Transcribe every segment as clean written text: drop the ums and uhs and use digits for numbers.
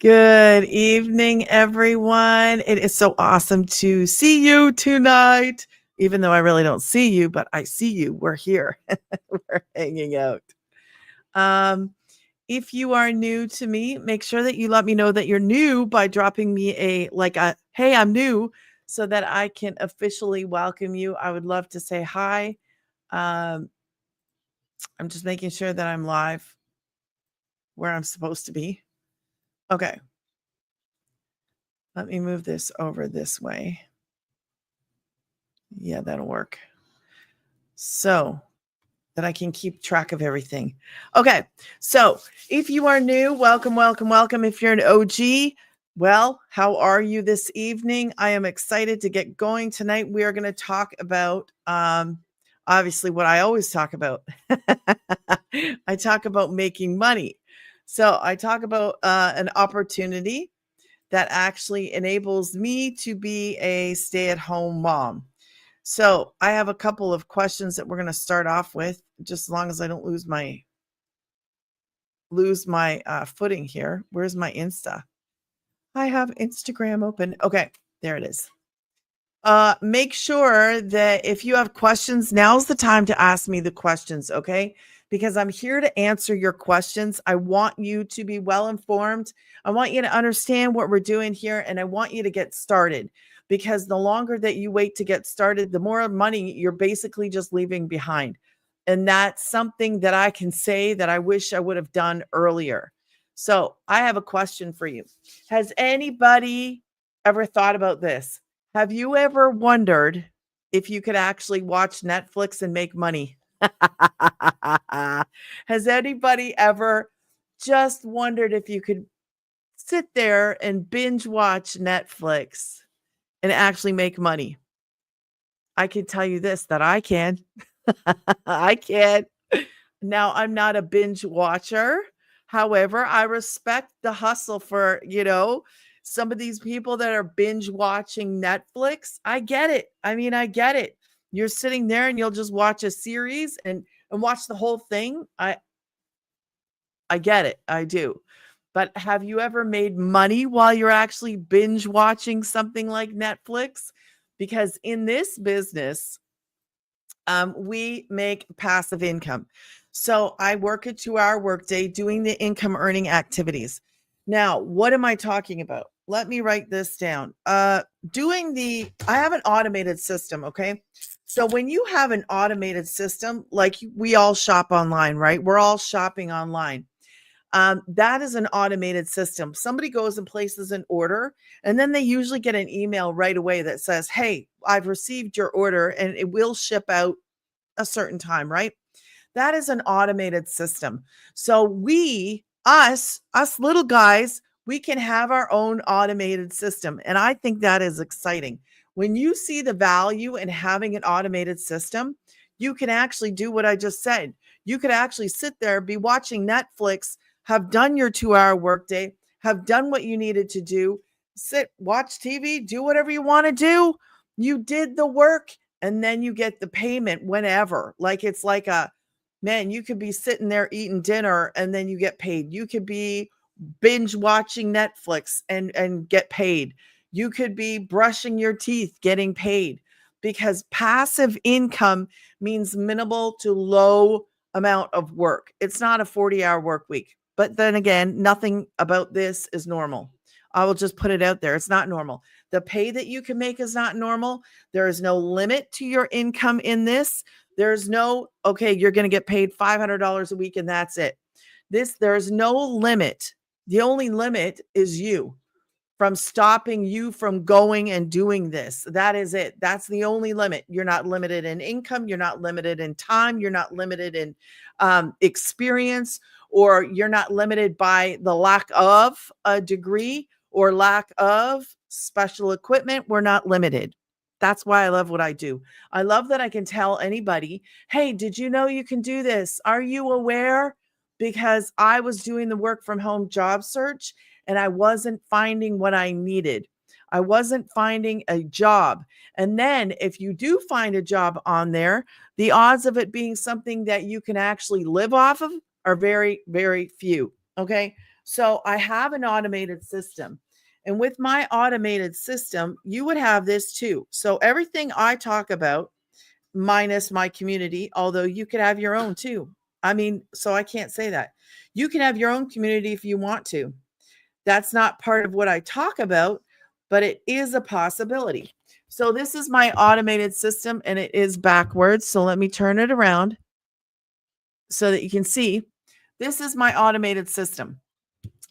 Good evening, everyone. It is so awesome to see you tonight. Even though I really don't see you, but I see you. We're here. We're hanging out. Um, if you are new to me, make sure that you let me know that you're new by dropping me a hey, I'm new, so that I can officially welcome you. I would love to say hi. Um, I'm just making sure that I'm live where I'm supposed to be. Okay. Let me move this over this way. Yeah, that'll work. So that I can keep track of everything. Okay. So if you are new, welcome, welcome, welcome. If you're an OG, well, how are you this evening? I am excited to get going tonight. We are going to talk about obviously what I always talk about. I talk about making money. So I talk about an opportunity that actually enables me to be a stay-at-home mom. So I have a couple of questions that we're going to start off with, just as long as I don't lose my footing here. Where's my Insta? I have Instagram open. Okay, there it is. Make sure that if you have questions, now's the time to ask me the questions, okay? Because I'm here to answer your questions. I want you to be well informed. I want you to understand what we're doing here, and I want you to get started. Because the longer that you wait to get started, the more money you're basically just leaving behind. And that's something that I can say that I wish I would have done earlier. So I have a question for you. Has anybody ever thought about this? Have you ever wondered if you could actually watch Netflix and make money? Has anybody ever just wondered if you could sit there and binge watch Netflix and actually make money? I can tell you this, that I can. I can. Now, I'm not a binge watcher. However, I respect the hustle for, some of these people that are binge watching Netflix. I get it. I mean, I get it. You're sitting there and you'll just watch a series and watch the whole thing. I get it. I do. But have you ever made money while you're actually binge watching something like Netflix? Because in this business, we make passive income. So I work a 2-hour workday doing the income earning activities. Now, what am I talking about? Let me write this down. I have an automated system. Okay. So when you have an automated system, like we all shop online, right? We're all shopping online. That is an automated system. Somebody goes and places an order, and then they usually get an email right away that says, "Hey, I've received your order and it will ship out a certain time," right? That is an automated system. So us little guys, we can have our own automated system. And I think that is exciting. When you see the value in having an automated system, you can actually do what I just said. You could actually sit there, be watching Netflix, have done your 2-hour workday, have done what you needed to do, sit, watch TV, do whatever you want to do. You did the work and then you get the payment whenever. Like it's like man, you could be sitting there eating dinner and then you get paid. You could be binge watching Netflix and get paid. You could be brushing your teeth getting paid, because passive income means minimal to low amount of work. It's not a 40-hour work week. But then again, nothing about this is normal. I will just put it out there. It's not normal. The pay that you can make is not normal. There is no limit to your income in this. There's no, okay, you're going to get paid $500 a week and that's it. There's no limit. The only limit is you, from stopping you from going and doing this. That is it. That's the only limit. You're not limited in income. You're not limited in time. You're not limited in experience, or you're not limited by the lack of a degree or lack of special equipment. We're not limited. That's why I love what I do. I love that I can tell anybody, "Hey, did you know you can do this? Are you aware?" Because I was doing the work from home job search and I wasn't finding what I needed. I wasn't finding a job. And then if you do find a job on there, the odds of it being something that you can actually live off of are very, very few. Okay. So I have an automated system. And with my automated system, you would have this too. So everything I talk about, minus my community, although you could have your own too. I mean, so I can't say that. You can have your own community if you want to. That's not part of what I talk about, but it is a possibility. So this is my automated system and it is backwards. So let me turn it around so that you can see. This is my automated system.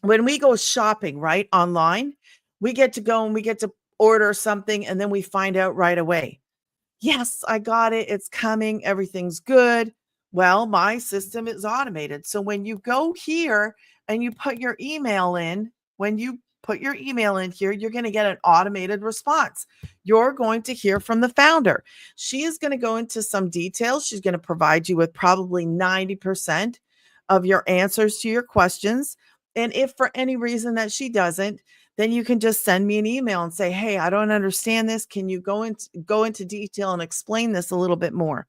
When we go shopping, right, online, we get to go and we get to order something and then we find out right away. Yes, I got it. It's coming. Everything's good. Well, my system is automated. So when you go here and you put your email in, when you put your email in here, you're going to get an automated response. You're going to hear from the founder. She is going to go into some details. She's going to provide you with probably 90% of your answers to your questions. And if for any reason that she doesn't, then you can just send me an email and say, "Hey, I don't understand this. Can you go into detail and explain this a little bit more?"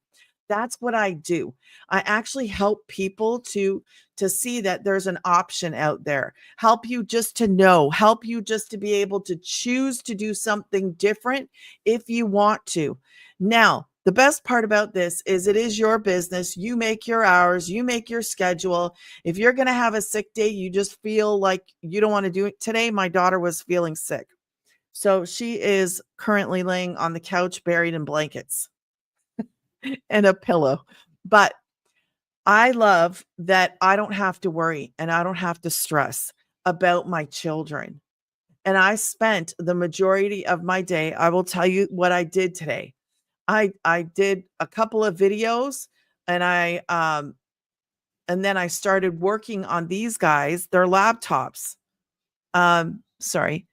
That's what I do. I actually help people to see that there's an option out there. Help you just to know, help you just to be able to choose to do something different if you want to. Now, the best part about this is it is your business. You make your hours, you make your schedule. If you're going to have a sick day, you just feel like you don't want to do it. Today, my daughter was feeling sick. So she is currently laying on the couch buried in blankets and a pillow. But I love that I don't have to worry and I don't have to stress about my children. And I spent the majority of my day, I will tell you what I did today. I did a couple of videos and and then I started working on these guys, their laptops. Sorry.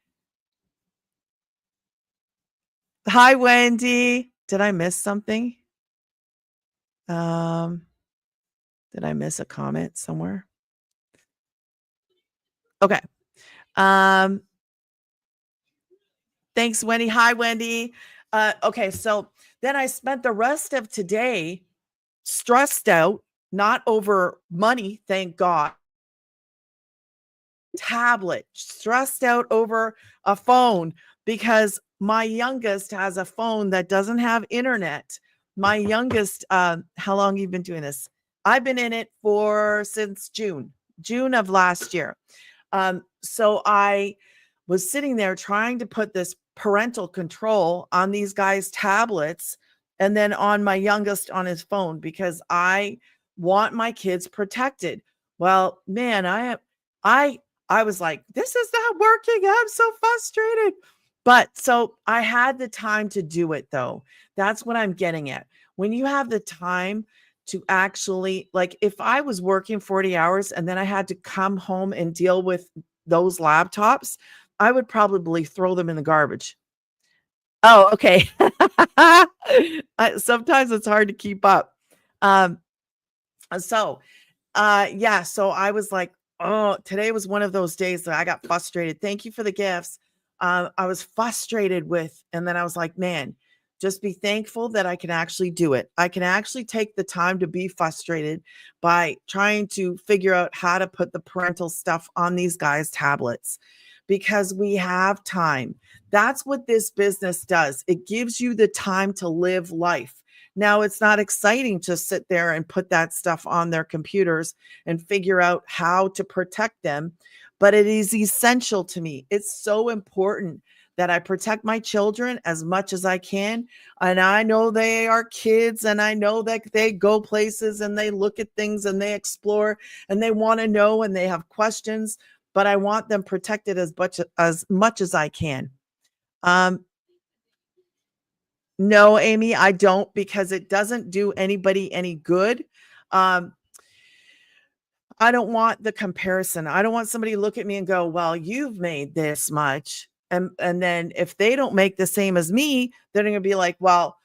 Hi, Wendy. Did I miss something? Um, did I miss a comment somewhere? Okay. Um, thanks, Wendy. Hi, Wendy. Okay, so then I spent the rest of today stressed out, not over money, thank God. Tablet, stressed out over a phone because my youngest has a phone that doesn't have internet. My youngest, how long you been doing this? I've been in it for since June of last year. So I was sitting there trying to put this parental control on these guys' tablets and then on my youngest on his phone because I want my kids protected. Well, man, I I was like, this is not working. I'm so frustrated. But so I had the time to do it though. That's what I'm getting at. When you have the time to actually, like, if I was working 40 hours and then I had to come home and deal with those laptops, I would probably throw them in the garbage. Oh, okay. Sometimes it's hard to keep up. Um, so yeah, so I was like, oh, today was one of those days that I got frustrated. Thank you for the gifts. I was frustrated with, and then I was like, man, just be thankful that I can actually do it. I can actually take the time to be frustrated by trying to figure out how to put the parental stuff on these guys' tablets because we have time. That's what this business does. It gives you the time to live life. Now, it's not exciting to sit there and put that stuff on their computers and figure out how to protect them, but it is essential to me. It's so important that I protect my children as much as I can. And I know they are kids and I know that they go places and they look at things and they explore and they want to know and they have questions, but I want them protected as much as I can. Um, No, Amy, I don't because it doesn't do anybody any good. Um, I don't want the comparison. I don't want somebody to look at me and go, "Well, you've made this much." And then if they don't make the same as me, they're going to be like, "Well,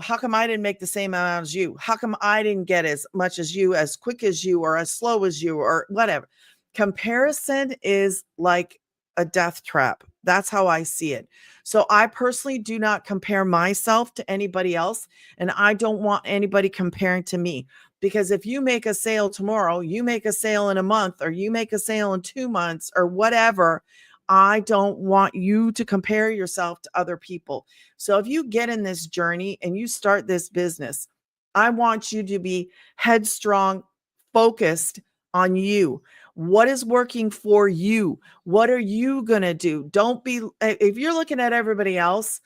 how come I didn't make the same amount as you? How come I didn't get as much as you, as quick as you, or as slow as you, or whatever?" Comparison is like a death trap. That's how I see it. So I personally do not compare myself to anybody else, and I don't want anybody comparing to me Because if you make a sale tomorrow, you make a sale in a month, or you make a sale in 2 months or whatever, I don't want you to compare yourself to other people. So if you get in this journey and you start this business, I want you to be headstrong, focused on you. What is working for you? What are you going to do? Don't be, if you're looking at everybody else,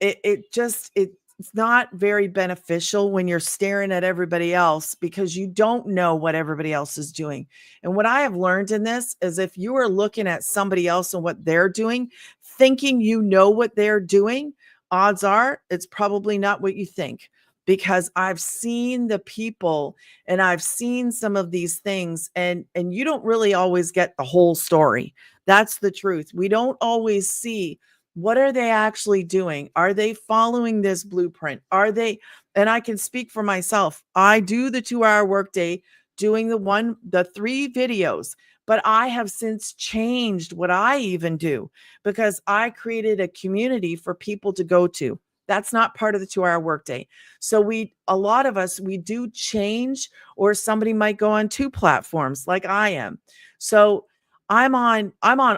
it's not very beneficial when you're staring at everybody else, because you don't know what everybody else is doing. And what I have learned in this is, if you are looking at somebody else and what they're doing, thinking you know what they're doing, odds are it's probably not what you think. Because I've seen the people and I've seen some of these things, and you don't really always get the whole story. That's the truth. We don't always see, what are they actually doing? Are they following this blueprint? Are they, and I can speak for myself. I do the 2-hour workday, doing the 3 videos, but I have since changed what I even do, because I created a community for people to go to. That's not part of the 2-hour workday. So a lot of us, we do change, or somebody might go on 2 platforms like I am. So I'm on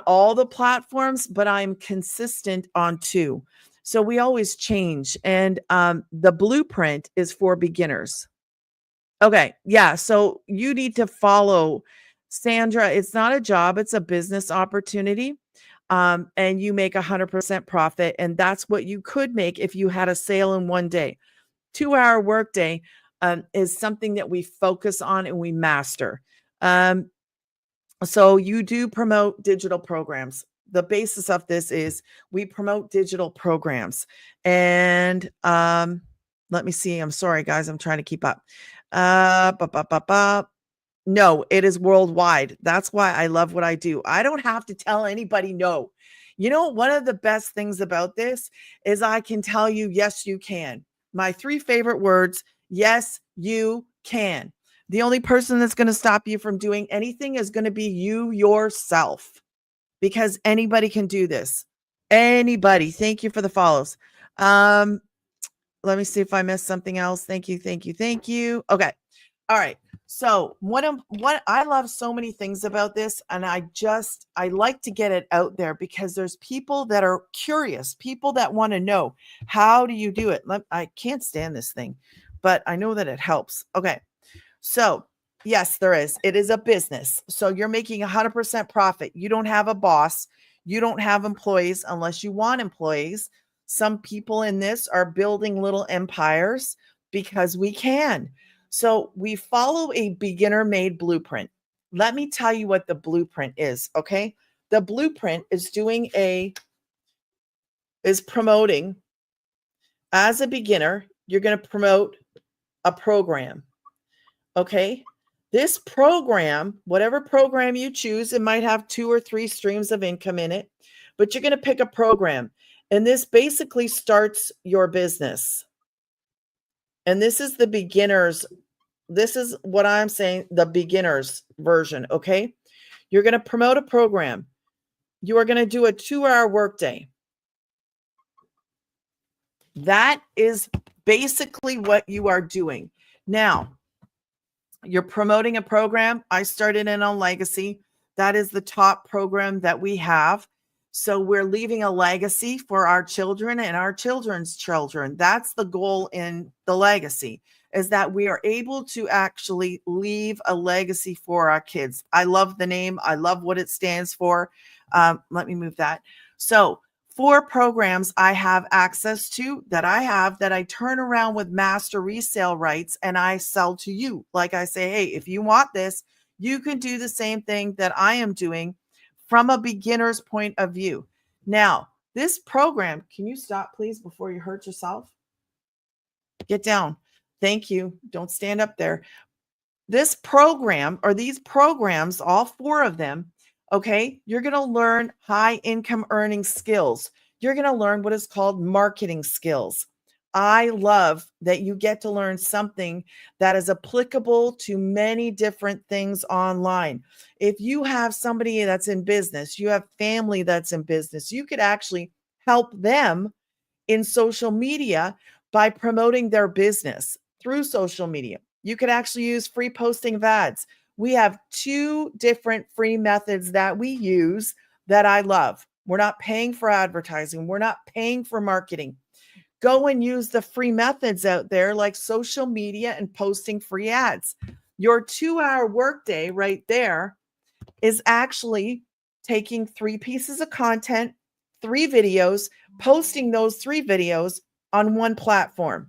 all the platforms, but I'm consistent on 2. So we always change. And the blueprint is for beginners. Okay. Yeah. So you need to follow Sandra. It's not a job, it's a business opportunity. And you make 100% profit. And that's what you could make if you had a sale in one day. 2-hour workday is something that we focus on and we master. So you do promote digital programs. The basis of this is we promote digital programs. And let me see. I'm sorry, guys. I'm trying to keep up. No, it is worldwide. That's why I love what I do. I don't have to tell anybody no. You know, one of the best things about this is I can tell you, yes, you can. My 3 favorite words, yes, you can. The only person that's going to stop you from doing anything is going to be you yourself, because anybody can do this. Anybody. Thank you for the follows. Let me see if I missed something else. Thank you. Thank you. Thank you. Okay. All right. So what I love so many things about this, and I like to get it out there, because there's people that are curious, people that want to know, how do you do it? I can't stand this thing, but I know that it helps. Okay. So, yes, there is. It is a business. So you're making 100% profit. You don't have a boss. You don't have employees unless you want employees. Some people in this are building little empires because we can. So we follow a beginner made blueprint. Let me tell you what the blueprint is, okay? The blueprint is promoting, as a beginner, you're going to promote a program. Okay. This program, whatever program you choose, it might have 2 or 3 streams of income in it, but you're going to pick a program. And this basically starts your business. And this is the beginners. This is what I'm saying, the beginners version. Okay. You're going to promote a program. You are going to do a 2-hour workday. That is basically what you are doing. Now, you're promoting a program. I started in on Legacy. That is the top program that we have. So we're leaving a legacy for our children and our children's children. That's the goal in the Legacy, is that we are able to actually leave a legacy for our kids. I love the name. I love what it stands for. Let me move that. So 4 programs I have access to, that I turn around with master resale rights, and I sell to you. Like I say, hey, if you want this, you can do the same thing that I am doing from a beginner's point of view. Now, this program, can you stop, please, before you hurt yourself? Get down. Thank you. Don't stand up there. This program, or these programs, all 4 of them, okay, you're going to learn high income earning skills. You're going to learn what is called marketing skills. I love that you get to learn something that is applicable to many different things online. If you have somebody that's in business, you have family that's in business, you could actually help them in social media by promoting their business through social media. You could actually use free posting of ads. We have two different free methods that we use that I love. We're not paying for advertising. We're not paying for marketing. Go and use the free methods out there like social media and posting free ads. Your 2-hour workday right there is actually taking 3 pieces of content, 3 videos, posting those 3 videos on one platform.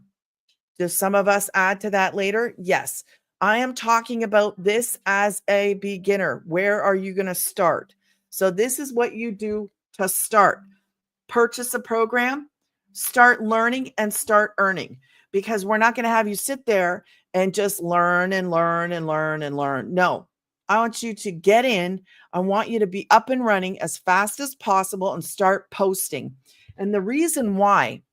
Do some of us add to that later? Yes. I am talking about this as a beginner. Where are you going to start? So this is what you do to start. Purchase a program, start learning, and start earning, because we're not going to have you sit there and just learn and learn and learn and learn. No, I want you to get in. I want you to be up and running as fast as possible and start posting. And the reason why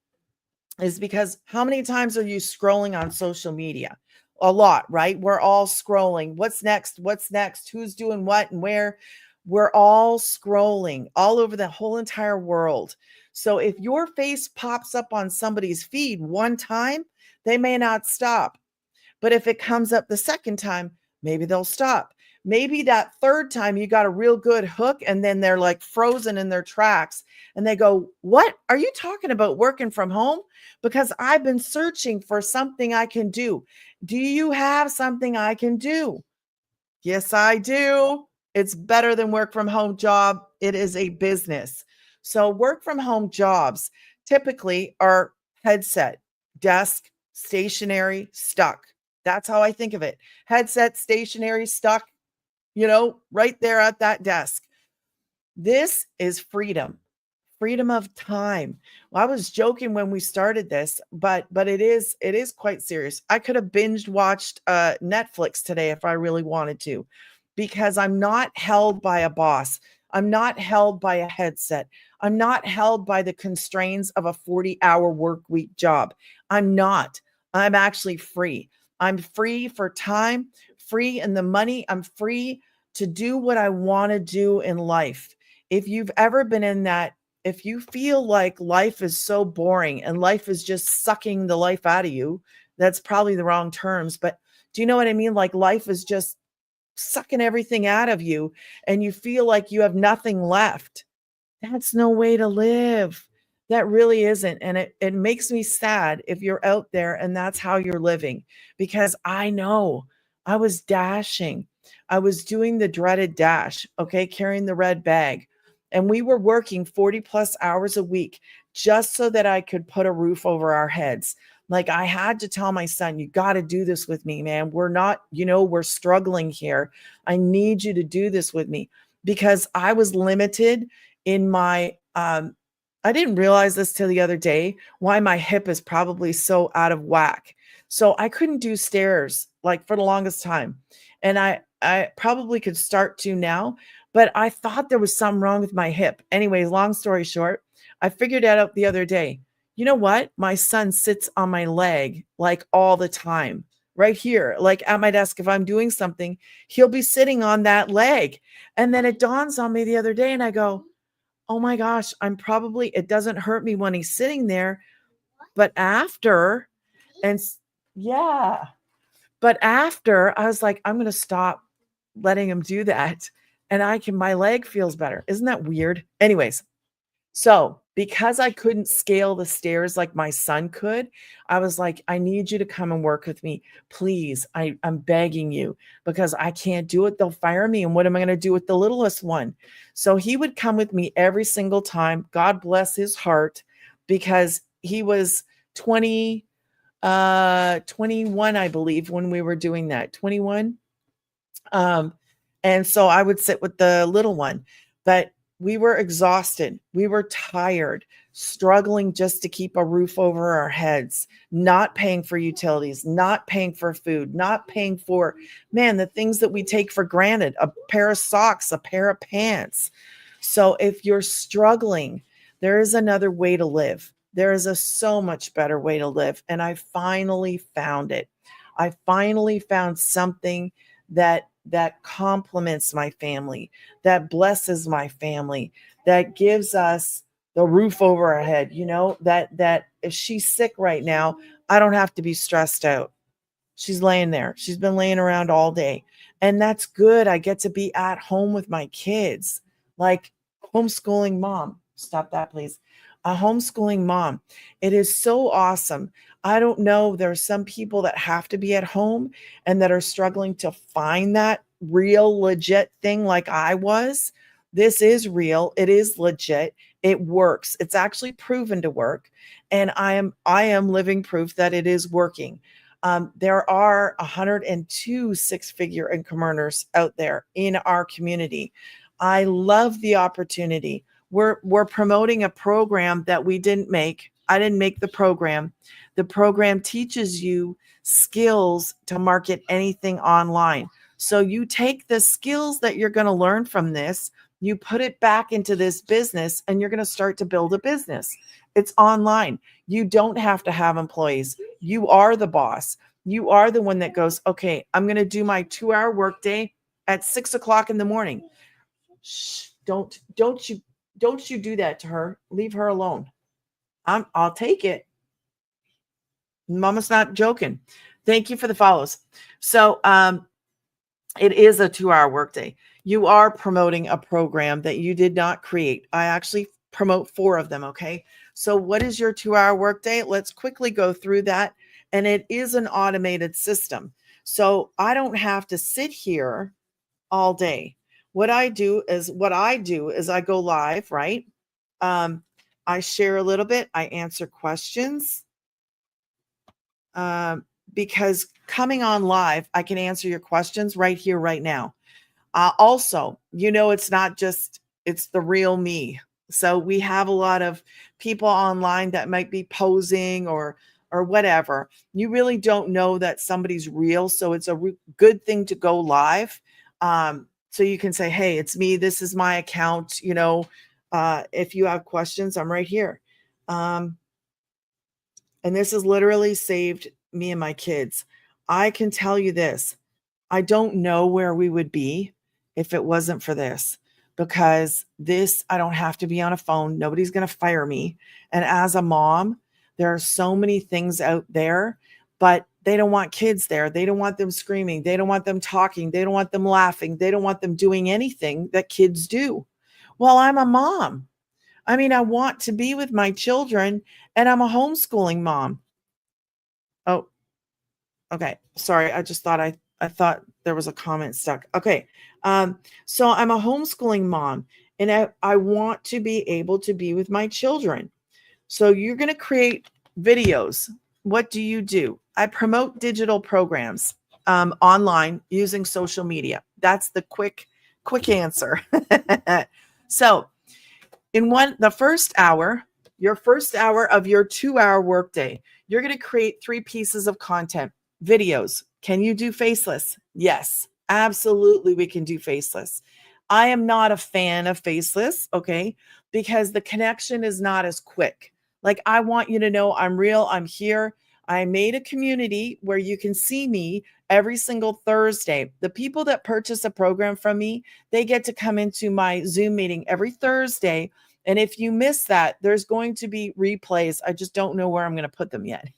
is because how many times are you scrolling on social media? A lot, right? We're all scrolling. What's next? What's next? Who's doing what and where? We're all scrolling all over the whole entire world. So if your face pops up on somebody's feed one time, they may not stop. But if it comes up the second time, maybe they'll stop. Maybe that third time you got a real good hook and then they're like frozen in their tracks and they go, "What are you talking about working from home? Because I've been searching for something I can do. Do you have something I can do?" Yes, I do. It's better than work from home job. It is a business. So work from home jobs typically are headset, desk, stationary, stuck. That's how I think of it. Headset, stationary, stuck, right there at that desk. This is freedom. Freedom of time. Well, I was joking when we started this, but it is quite serious. I could have binged watched Netflix today if I really wanted to, because I'm not held by a boss. I'm not held by a headset. I'm not held by the constraints of a 40-hour work week job. I'm not. I'm actually free. I'm free for time, free in the money. I'm free to do what I want to do in life. If you've ever been in that, if you feel like life is so boring and life is just sucking the life out of you, that's probably the wrong terms, but do you know what I mean? Like life is just sucking everything out of you and you feel like you have nothing left. That's no way to live. That really isn't. And it makes me sad if you're out there and that's how you're living, because I know I was dashing. I was doing the dreaded dash, okay, carrying the red bag. And we were working 40 plus hours a week just so that I could put a roof over our heads. Like I had to tell my son, "You got to do this with me, man. We're not, we're struggling here. I need you to do this with me," because I was limited in my I didn't realize this till the other day, why my hip is probably so out of whack. So I couldn't do stairs like for the longest time. And I probably could start to now, but I thought there was something wrong with my hip. Anyways, long story short, I figured that out the other day. You know what? My son sits on my leg like all the time, right here, like at my desk. If I'm doing something, he'll be sitting on that leg. And then it dawns on me the other day and I go, "Oh my gosh, it doesn't hurt me when he's sitting there, but after," and yeah, but after I was like, "I'm going to stop letting him do that." And my leg feels better. Isn't that weird? Anyways, so because I couldn't scale the stairs like my son could, I was like, "I need you to come and work with me. Please, I'm begging you, because I can't do it. They'll fire me. And what am I going to do with the littlest one?" So he would come with me every single time. God bless his heart, because he was 21, I believe, when we were doing that. 21. And so I would sit with the little one, but we were exhausted. We were tired, struggling just to keep a roof over our heads, not paying for utilities, not paying for food, not paying for, man, the things that we take for granted, a pair of socks, a pair of pants. So if you're struggling, there is another way to live. There is a so much better way to live. And I finally found it. I finally found something that complements my family, that blesses my family, that gives us the roof over our head, that if she's sick right now, I don't have to be stressed out. She's laying there. She's been laying around all day. And that's good. I get to be at home with my kids. Like homeschooling mom. Stop that, please. A homeschooling mom. It is so awesome. I don't know. There are some people that have to be at home and that are struggling to find that real, legit thing like I was. This is real. It is legit. It works. It's actually proven to work. And I am living proof that it is working. There are 102 six-figure income earners out there in our community. I love the opportunity. We're promoting a program that we didn't make. I didn't make the program. The program teaches you skills to market anything online. So you take the skills that you're going to learn from this, you put it back into this business, and you're going to start to build a business. It's online. You don't have to have employees. You are the boss. You are the one that goes, okay, I'm going to do my 2-hour workday at 6 o'clock in the morning. Shh, don't you do that to her. Leave her alone. I'll take it. Mama's not joking. Thank you for the follows. So, it is a 2-hour workday. You are promoting a program that you did not create. I actually promote 4 of them. Okay. So what is your 2-hour workday? Let's quickly go through that. And it is an automated system. So I don't have to sit here all day. What I do is I go live, right? I share a little bit. I answer questions. Because coming on live, I can answer your questions right here, right now. Also, it's not just, it's the real me. So we have a lot of people online that might be posing or whatever. You really don't know that somebody's real. So it's a good thing to go live. So you can say, hey, it's me. This is my account. If you have questions, I'm right here. And this has literally saved me and my kids. I can tell you this. I don't know where we would be if it wasn't for this, because I don't have to be on a phone. Nobody's going to fire me. And as a mom, there are so many things out there, but they don't want kids there. They don't want them screaming. They don't want them talking. They don't want them laughing. They don't want them doing anything that kids do. Well, I'm a mom. I mean, I want to be with my children, and I'm a homeschooling mom. Oh, okay. Sorry. I just thought I thought there was a comment stuck. Okay. So I'm a homeschooling mom, and I want to be able to be with my children. So you're going to create videos. What do? I promote digital programs online using social media. That's the quick answer. So the first hour, your first hour of your 2-hour workday, you're going to create 3 pieces of content. Videos. Can you do faceless? Yes, absolutely. We can do faceless. I am not a fan of faceless, okay, because the connection is not as quick. Like, I want you to know I'm real. I'm here. I made a community where you can see me every single Thursday. The people that purchase a program from me, they get to come into my Zoom meeting every Thursday. And if you miss that, there's going to be replays. I just don't know where I'm going to put them yet.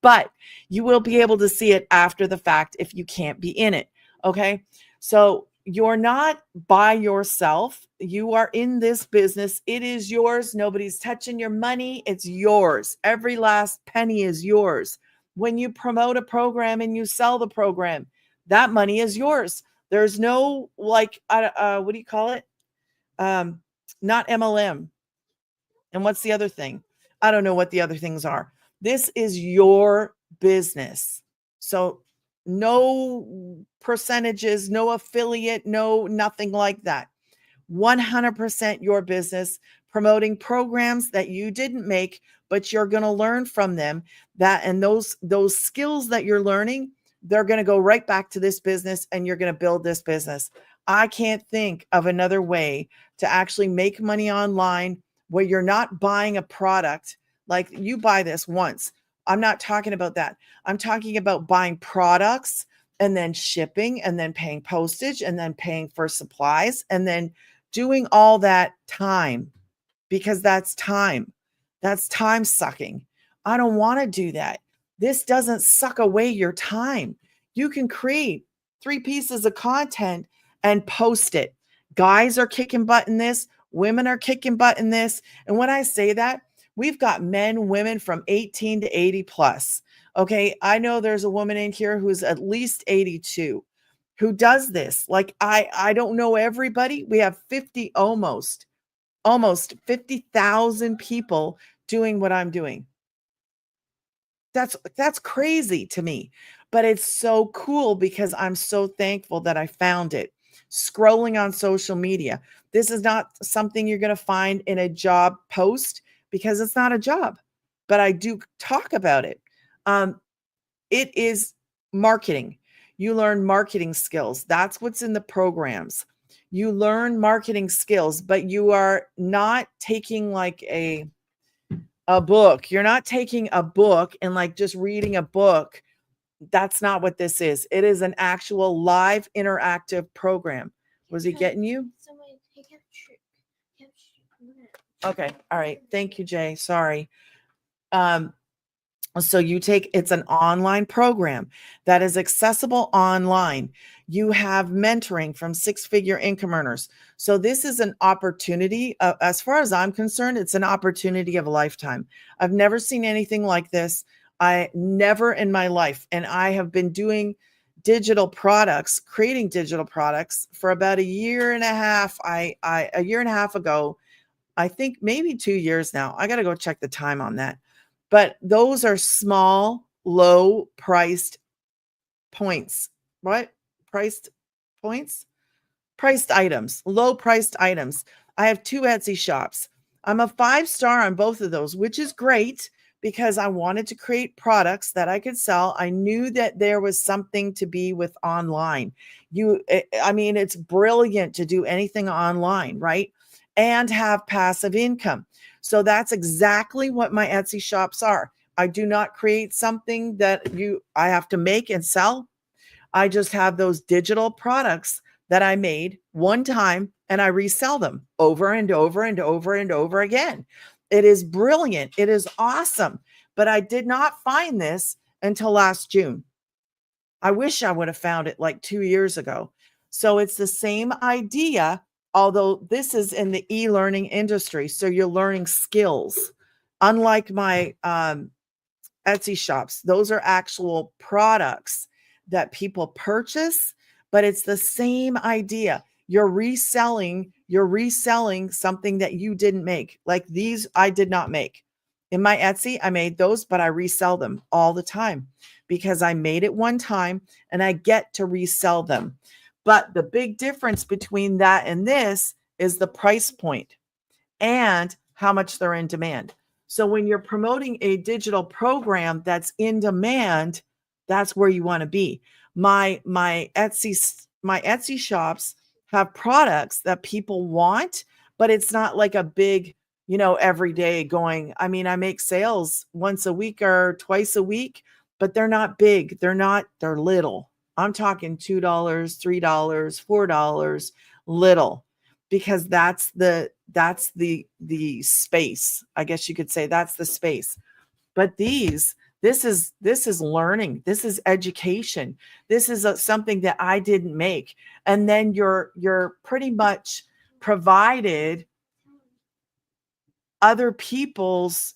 But you will be able to see it after the fact if you can't be in it. Okay. So you're not by yourself. You are in this business. It is yours. Nobody's touching your money. It's yours. Every last penny is yours. When you promote a program and you sell the program, that money is yours. There's no what do you call it? Not MLM. And what's the other thing? I don't know what the other things are. This is your business. So no percentages, no affiliate, no nothing like that. 100% your business, promoting programs that you didn't make, but you're going to learn from them. And those skills that you're learning, they're going to go right back to this business, and you're going to build this business. I can't think of another way to actually make money online where you're not buying a product. Like, you buy this once. I'm not talking about that. I'm talking about buying products and then shipping and then paying postage and then paying for supplies and then doing all that time, because that's time. That's time sucking. I don't want to do that. This doesn't suck away your time. You can create 3 pieces of content and post it. Guys are kicking butt in this, women are kicking butt in this. And when I say that, we've got men, women from 18 to 80 plus. Okay. I know there's a woman in here who's at least 82 who does this. Like I don't know everybody. We have 50 almost 50,000 people doing what I'm doing. That's crazy to me, but it's so cool because I'm so thankful that I found it. Scrolling on social media. This is not something you're going to find in a job post because it's not a job, but I do talk about it. It is marketing. You learn marketing skills. That's what's in the programs. You learn marketing skills, but you are not taking like a book. You're not taking a book and like just reading a book. That's not what this is. It is an actual live interactive program. Was he getting you? Okay. All right. Thank you, Jay. Sorry. So it's an online program that is accessible online. You have mentoring from 6-figure income earners. So this is an opportunity. As far as I'm concerned, it's an opportunity of a lifetime. I've never seen anything like this. I never in my life. And I have been doing digital products, creating digital products for about a year and a half. A year and a half ago, I think maybe 2 years now. I got to go check the time on that. But those are small, low priced points. What? Priced points? Priced items, low priced items. I have 2 Etsy shops. I'm a 5-star on both of those, which is great because I wanted to create products that I could sell. I knew that there was something to be with online. I mean, it's brilliant to do anything online, right? And have passive income. So that's exactly what my Etsy shops are. I do not create something that I have to make and sell. I just have those digital products that I made one time and I resell them over and over and over and over again. It is brilliant. It is awesome. But I did not find this until last June. I wish I would have found it like 2 years ago. So it's the same idea, although this is in the e-learning industry. So you're learning skills. Unlike my Etsy shops, those are actual products that people purchase, but it's the same idea. You're reselling something that you didn't make. Like these, I did not make. In my Etsy, I made those, but I resell them all the time because I made it one time and I get to resell them. But the big difference between that and this is the price point and how much they're in demand. So when you're promoting a digital program that's in demand, that's where you want to be. My Etsy shops have products that people want, but it's not like a big, every day going. I mean, I make sales once a week or twice a week, but they're not big. They're little. I'm talking $2, $3, $4, little, because that's the space. I guess you could say that's the space. But this is learning. This is education. This is something that I didn't make. And then you're pretty much provided other people's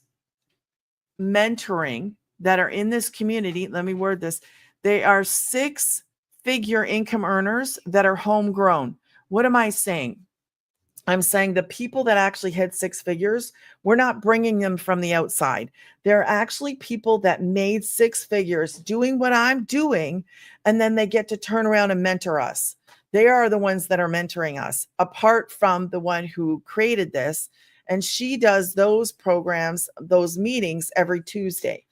mentoring that are in this community. Let me word this. They are 6-figure income earners that are homegrown. What am I saying? I'm saying the people that actually hit 6 figures, we're not bringing them from the outside. They're actually people that made 6 figures doing what I'm doing, and then they get to turn around and mentor us. They are the ones that are mentoring us, apart from the one who created this. And she does those programs, those meetings every Tuesday.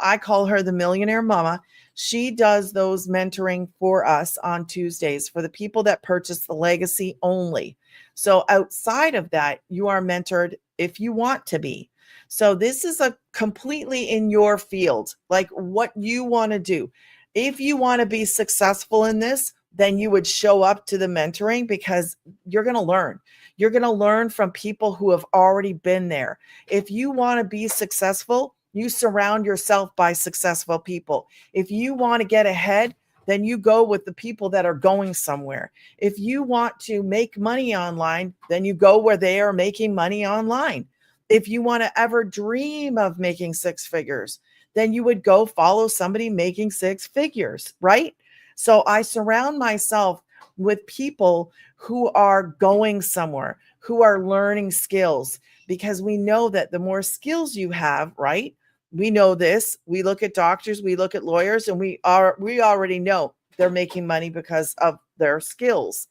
I call her the millionaire mama. She does those mentoring for us on Tuesdays for the people that purchase the legacy only. So outside of that, you are mentored if you want to be. So this is a completely in your field, like what you want to do. If you want to be successful in this, then you would show up to the mentoring because you're going to learn. You're going to learn from people who have already been there. If you want to be successful, You surround yourself by successful people. If you want to get ahead, then you go with the people that are going somewhere. If you want to make money online, then you go where they are making money online. If you want to ever dream of making six figures, then you would go follow somebody making six figures, right? So I surround myself with people who are going somewhere, who are learning skills, because we know that the more skills you have, right? We know this. We look at doctors, we look at lawyers, and we already know they're making money because of their skills.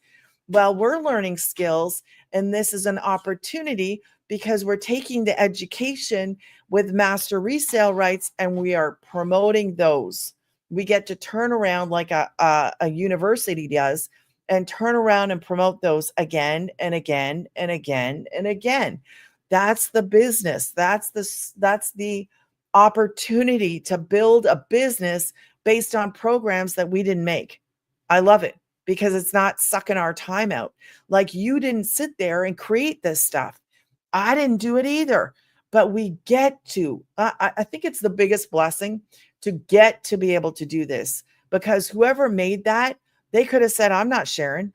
Well, we're learning skills, and this is an opportunity because we're taking the education with master resale rights and we are promoting those. We get to turn around like a university does and turn around and promote those again and again and again and again. That's the business. That's the opportunity to build a business based on programs that we didn't make. I love it because it's not sucking our time out. Like, you didn't sit there and create this stuff. I didn't do it either, but we get to. I think it's the biggest blessing to get to be able to do this, because whoever made that, they could have said, I'm not sharing.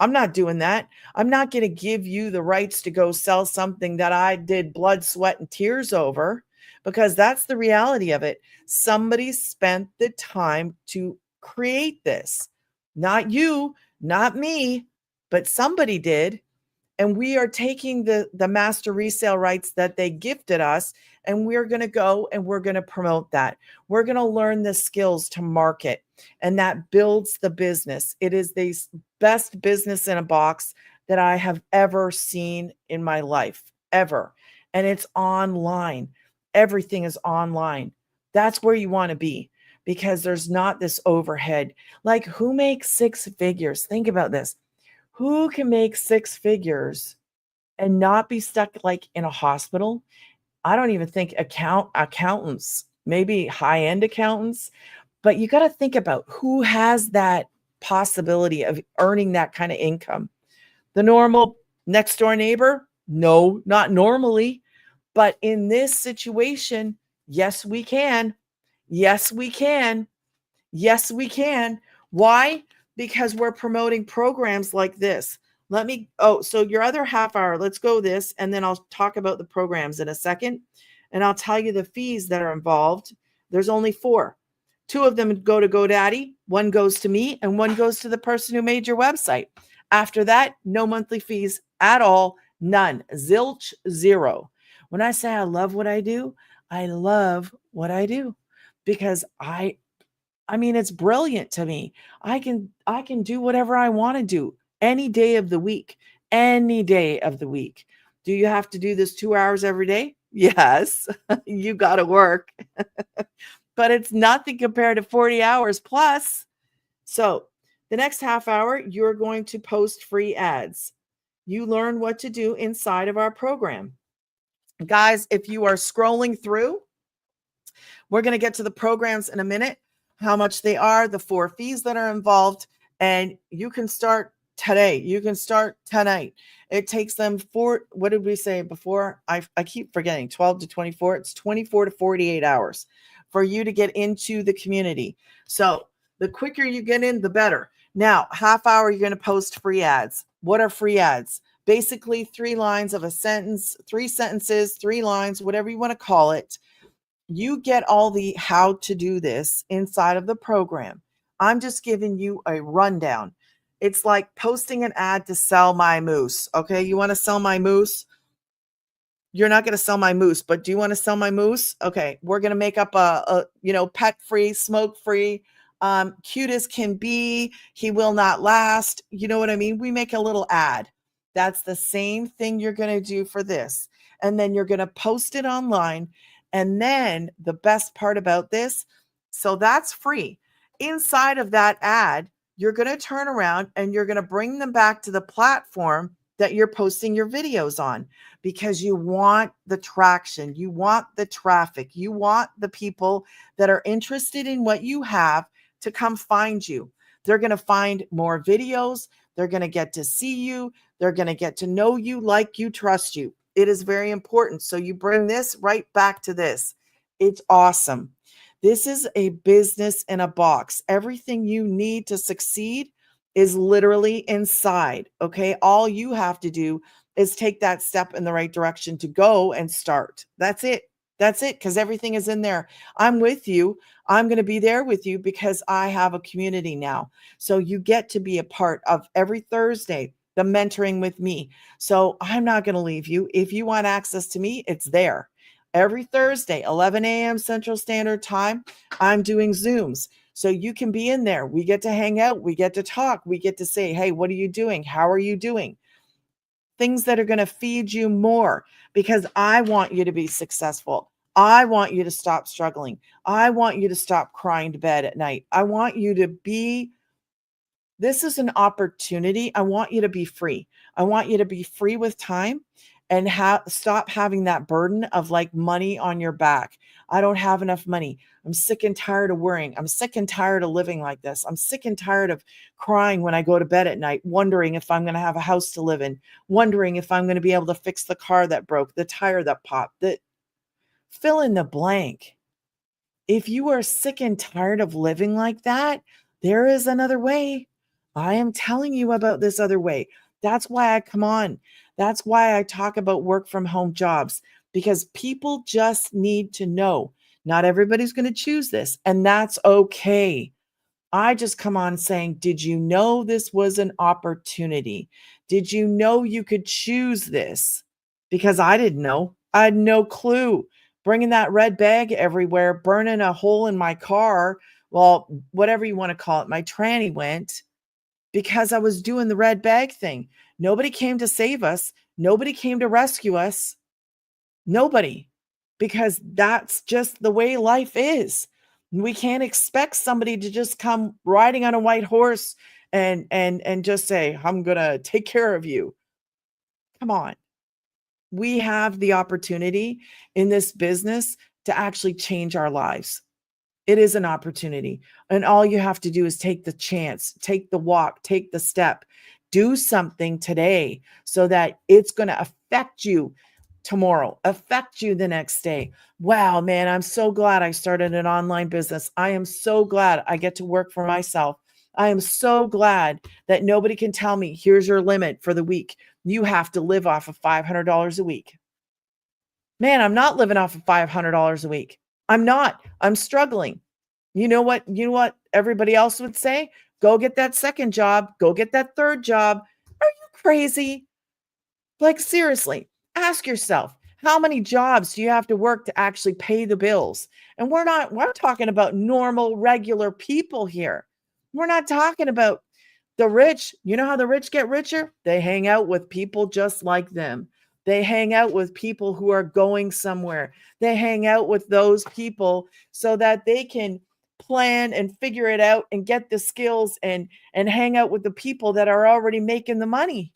I'm not doing that. I'm not going to give you the rights to go sell something that I did blood, sweat, and tears over, because that's the reality of it. Somebody spent the time to create this. Not you, not me, but somebody did. And we are taking the master resale rights that they gifted us, and we're going to go and we're going to promote that. We're going to learn the skills to market, and that builds the business. It is the best business in a box that I have ever seen in my life, ever. And it's online. Everything is online. That's where you want to be, because there's not this overhead. Like, who makes six figures? Think about this. Who can make six figures and not be stuck like in a hospital? I don't even think accountants, maybe high-end accountants, but you got to think about who has that possibility of earning that kind of income. The normal next door neighbor? No, not normally. But in this situation, yes, we can. Yes, we can. Yes, we can. Why? Because we're promoting programs like this. So your other half hour, let's go this, and then I'll talk about the programs in a second. And I'll tell you the fees that are involved. There's only 4. 2 of them go to GoDaddy, 1 goes to me, and 1 goes to the person who made your website. After that, no monthly fees at all. None. Zilch, 0. When I say I love what I do, I love what I do, because I mean, it's brilliant to me. I can do whatever I want to do any day of the week. Any day of the week. Do you have to do this 2 hours every day? Yes. You got to work. But it's nothing compared to 40 hours plus. So, the next half hour, you're going to post free ads. You learn what to do inside of our program. Guys, if you are scrolling through, we're going to get to the programs in a minute, how much they are, the 4 fees that are involved, and you can start today. You can start tonight. It takes them what did we say before? I keep forgetting, 12 to 24. It's 24 to 48 hours for you to get into the community. So the quicker you get in, the better. Now, half hour, you're going to post free ads. What are free ads? Basically 3 lines of a sentence, 3 sentences, 3 lines, whatever you want to call it. You get all the how to do this inside of the program. I'm just giving you a rundown. It's like posting an ad to sell my moose. Okay, you want to sell my moose? You're not going to sell my moose, but do you want to sell my moose? Okay, we're going to make up a pet free, smoke free, cute as can be. He will not last. You know what I mean? We make a little ad. That's the same thing you're going to do for this. And then you're going to post it online. And then the best part about this, so that's free. Inside of that ad, you're going to turn around and you're going to bring them back to the platform that you're posting your videos on, because you want the traction, you want the traffic, you want the people that are interested in what you have to come find you. They're going to find more videos. They're going to get to see you. They're going to get to know you, like you, trust you. It is very important. So you bring this right back to this. It's awesome. This is a business in a box. Everything you need to succeed is literally inside. Okay. All you have to do is take that step in the right direction to go and start. That's it. That's it. Because everything is in there. I'm with you. I'm going to be there with you because I have a community now. So you get to be a part of every Thursday, the mentoring with me. So I'm not going to leave you. If you want access to me, it's there. Every Thursday, 11 a.m. Central Standard Time, I'm doing Zooms. So you can be in there. We get to hang out. We get to talk. We get to say, hey, what are you doing? How are you doing? Things that are going to feed you more because I want you to be successful. I want you to stop struggling. I want you to stop crying to bed at night. I want you to be, this is an opportunity. I want you to be free. I want you to be free with time and stop having that burden of like money on your back. I don't have enough money. I'm sick and tired of worrying. I'm sick and tired of living like this. I'm sick and tired of crying when I go to bed at night, wondering if I'm going to have a house to live in, wondering if I'm going to be able to fix the car that broke, the tire that popped, that fill in the blank. If you are sick and tired of living like that, there is another way. I am telling you about this other way. That's why I come on. That's why I talk about work from home jobs, because people just need to know. Not everybody's going to choose this, and that's okay. I just come on saying, did you know this was an opportunity? Did you know you could choose this? Because I didn't know. I had no clue. Bringing that red bag everywhere, burning a hole in my car, well, whatever you want to call it, my tranny went because I was doing the red bag thing. Nobody came to save us. Nobody came to rescue us. Nobody, because that's just the way life is. We can't expect somebody to just come riding on a white horse and just say, I'm going to take care of you. Come on. We have the opportunity in this business to actually change our lives. It is an opportunity. And all you have to do is take the chance, take the walk, take the step, do something today so that it's going to affect you tomorrow, affect you the next day. Wow, man, I'm so glad I started an online business. I am so glad I get to work for myself. I am so glad that nobody can tell me, here's your limit for the week. You have to live off of $500 a week. Man, I'm not living off of $500 a week. I'm not. I'm struggling. You know what? You know what everybody else would say? Go get that second job. Go get that third job. Are you crazy? Like, seriously, ask yourself, how many jobs do you have to work to actually pay the bills? And we're talking about normal, regular people here. We're not talking about the rich. You know how the rich get richer? They hang out with people just like them. They hang out with people who are going somewhere. They hang out with those people so that they can plan and figure it out and get the skills and hang out with the people that are already making the money.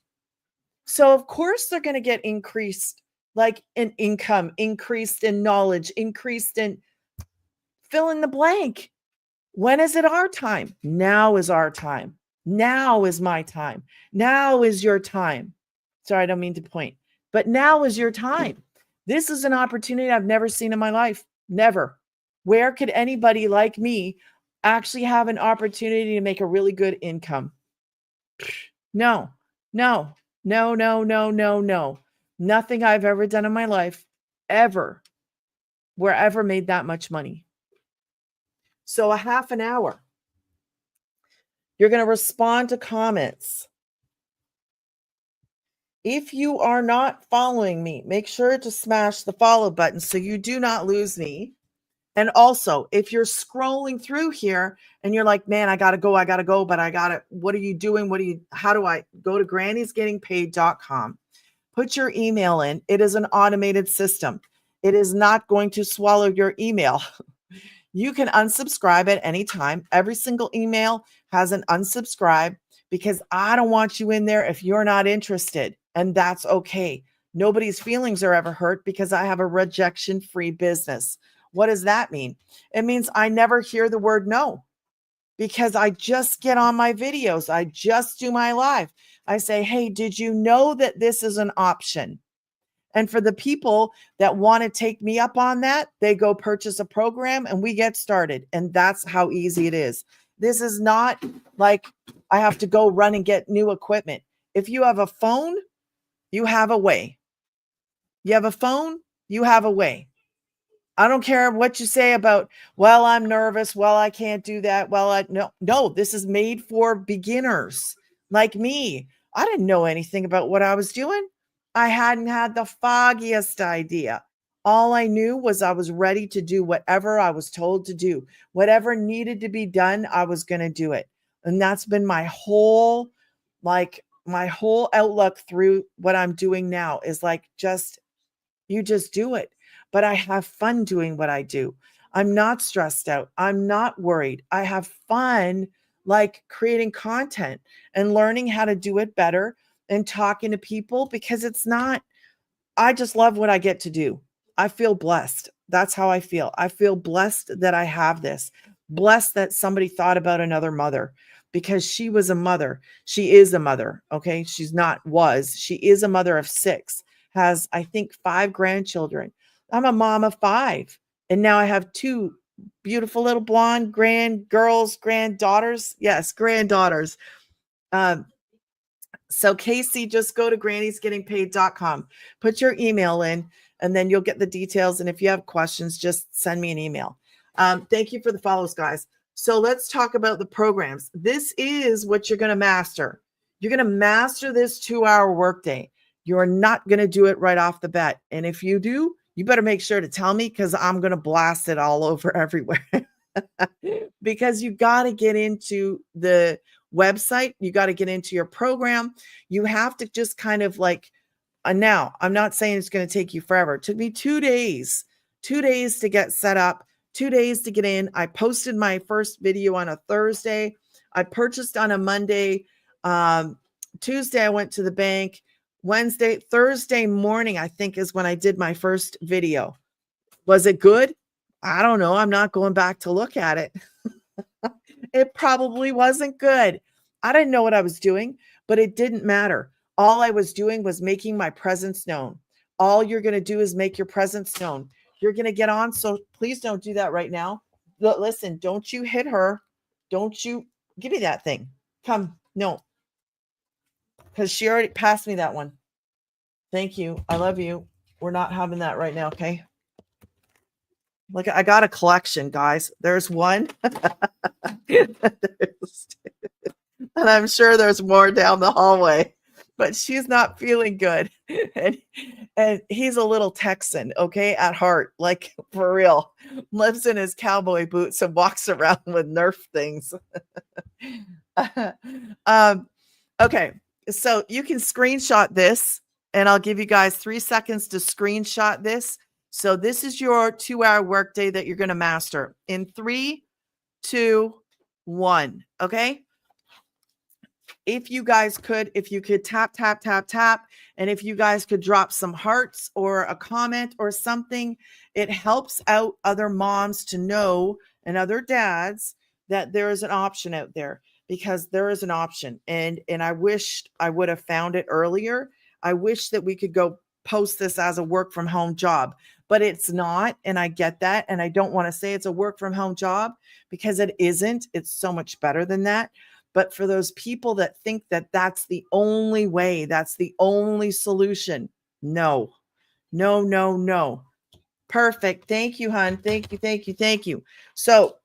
So of course they're going to get increased like in income, increased in knowledge, increased in fill in the blank. When is it our time? Now is our time. Now is my time. Now is your time. Sorry, I don't mean to point, but now is your time. This is an opportunity I've never seen in my life. Never. Where could anybody like me actually have an opportunity to make a really good income? No, no, no, no, no, no, no. Nothing I've ever done in my life, ever, where I ever made that much money. So a half an hour. You're going to respond to comments. If you are not following me, make sure to smash the follow button so you do not lose me. And also, if you're scrolling through here and you're like, man, I got to go, but what are you doing? How do I go to grannysgettingpaid.com? Put your email in. It is an automated system. It is not going to swallow your email. You can unsubscribe at any time. Every single email has an unsubscribe because I don't want you in there if you're not interested. And that's okay. Nobody's feelings are ever hurt because I have a rejection-free business. What does that mean? It means I never hear the word no because I just get on my videos. I just do my live. I say, hey, did you know that this is an option? And for the people that want to take me up on that, they go purchase a program and we get started. And that's how easy it is. This is not like I have to go run and get new equipment. If you have a phone, you have a way. You have a phone, you have a way. I don't care what you say about, well, I'm nervous. Well, I can't do that. Well, no, this is made for beginners like me. I didn't know anything about what I was doing. I hadn't had the foggiest idea. All I knew was I was ready to do whatever I was told to do. Whatever needed to be done, I was going to do it. And that's been my whole outlook through what I'm doing now is like, you just do it. But I have fun doing what I do. I'm not stressed out. I'm not worried. I have fun like creating content and learning how to do it better and talking to people because I just love what I get to do. I feel blessed. That's how I feel. I feel blessed that I have this, blessed that somebody thought about another mother because she was a mother. She is a mother. Okay. She is a mother of 6, has, I think, 5 grandchildren. I'm a mom of 5. And now I have 2 beautiful little blonde granddaughters. Yes, granddaughters. Um, so Casey, just go to grannysgettingpaid.com, put your email in, and then you'll get the details. And if you have questions, just send me an email. Thank you for the follows, guys. So let's talk about the programs. This is what you're going to master. You're going to master this 2-hour workday. You're not going to do it right off the bat. And if you do, you better make sure to tell me because I'm going to blast it all over everywhere. Because you got to get into the website. You got to get into your program. You have to just kind of like, now I'm not saying it's going to take you forever. It took me 2 days to get set up, 2 days to get in. I posted my first video on a Thursday. I purchased on a Monday. Tuesday, I went to the bank. Thursday morning, I think is when I did my first video. Was it good? I don't know. I'm not going back to look at it. It probably wasn't good. I didn't know what I was doing, but it didn't matter. All I was doing was making my presence known. All you're going to do is make your presence known. You're going to get on. So please don't do that right now. Listen, don't you hit her. Don't you give me that thing. Come. No, because she already passed me that one. Thank you. I love you. We're not having that right now. Okay. Look, I got a collection, guys. There's one. And I'm sure there's more down the hallway, but she's not feeling good. And he's a little Texan, okay, at heart, like for real. Lives in his cowboy boots and walks around with Nerf things. Okay, so you can screenshot this, and I'll give you guys 3 seconds to screenshot this. So this is your 2-hour workday that you're going to master in 3, 2, 1. Okay. If you could tap, tap, tap, tap, and if you guys could drop some hearts or a comment or something, it helps out other moms to know and other dads that there is an option out there, because there is an option. And I wished I would have found it earlier. I wish that we could go post this as a work from home job, but it's not. And I get that. And I don't want to say it's a work from home job because it isn't. It's so much better than that. But for those people that think that that's the only way, that's the only solution. No, no, no, no. Perfect. Thank you, hon. Thank you. Thank you. Thank you. So,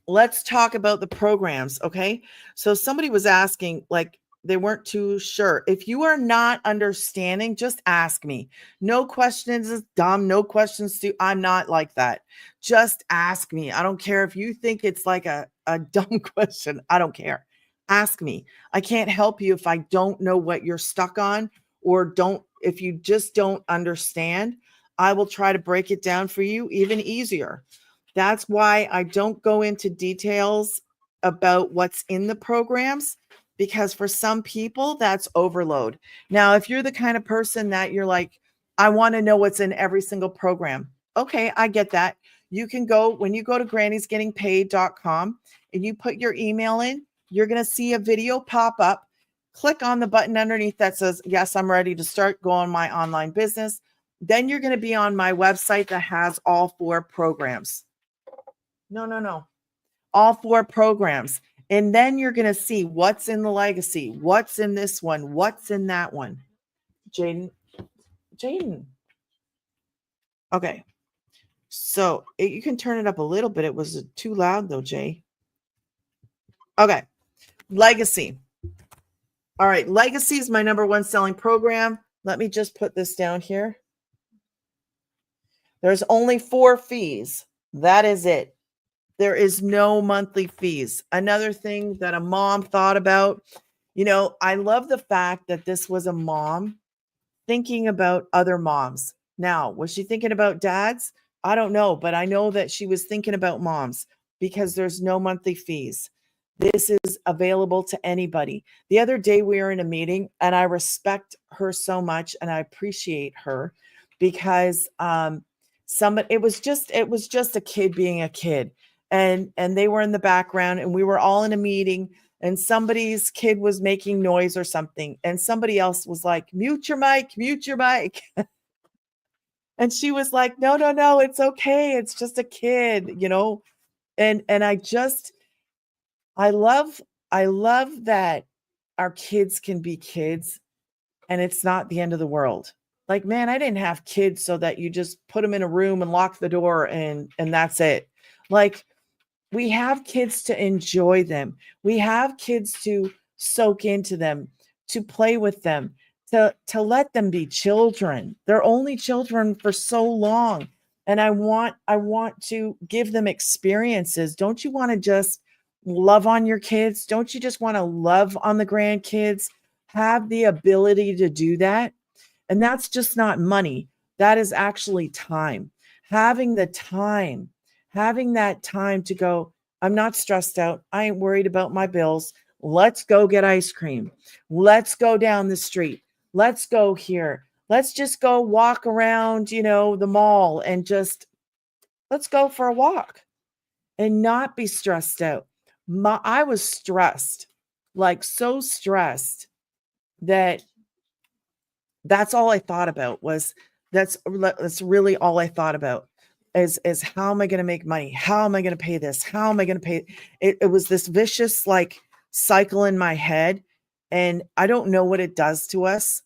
let's talk about the programs. Okay. So somebody was asking, like, they weren't too sure. If you are not understanding, just ask me. No questions is dumb. No questions too. I'm not like that. Just ask me. I don't care if you think it's like a dumb question. I don't care. Ask me. I can't help you if I don't know what you're stuck on, or if you just don't understand. I will try to break it down for you even easier. That's why I don't go into details about what's in the programs, because for some people that's overload. Now, if you're the kind of person that you're like, I want to know what's in every single program. Okay, I get that. You can go, when you go to grannysgettingpaid.com and you put your email in, you're going to see a video pop up. click on the button underneath that says, yes, I'm ready to start going my online business. Then you're going to be on my website that has all 4 programs. No. All 4 programs. And then you're going to see what's in the legacy, what's in this one, what's in that one. Jaden. Okay. So you can turn it up a little bit. It was too loud though, Jay. Okay. Legacy. All right. Legacy is my number 1 selling program. Let me just put this down here. There's only 4 fees. That is it. There is no monthly fees. Another thing that a mom thought about, I love the fact that this was a mom thinking about other moms. Now, was she thinking about dads? I don't know, but I know that she was thinking about moms because there's no monthly fees. This is available to anybody. The other day we were in a meeting and I respect her so much and I appreciate her because it was just a kid being a kid. And they were in the background and we were all in a meeting and somebody's kid was making noise or something. And somebody else was like, mute your mic. And she was like, no, it's okay. It's just a kid, And I love that our kids can be kids and it's not the end of the world. Like, man, I didn't have kids so that you just put them in a room and lock the door and that's it. Like, we have kids to enjoy them. We have kids to soak into them, to play with them, to let them be children. They're only children for so long. And I want to give them experiences. Don't you want to just love on your kids? Don't you just want to love on the grandkids? Have the ability to do that. And that's just not money. That is actually time. Having that time to go, I'm not stressed out. I ain't worried about my bills. Let's go get ice cream. Let's go down the street. Let's go here. Let's just go walk around, the mall and just let's go for a walk and not be stressed out. I was stressed, like so stressed that that's all I thought about that's really all I thought about is how am I going to make money? How am I going to pay this? How am I going to pay it? It was this vicious like cycle in my head. And I don't know what it does to us,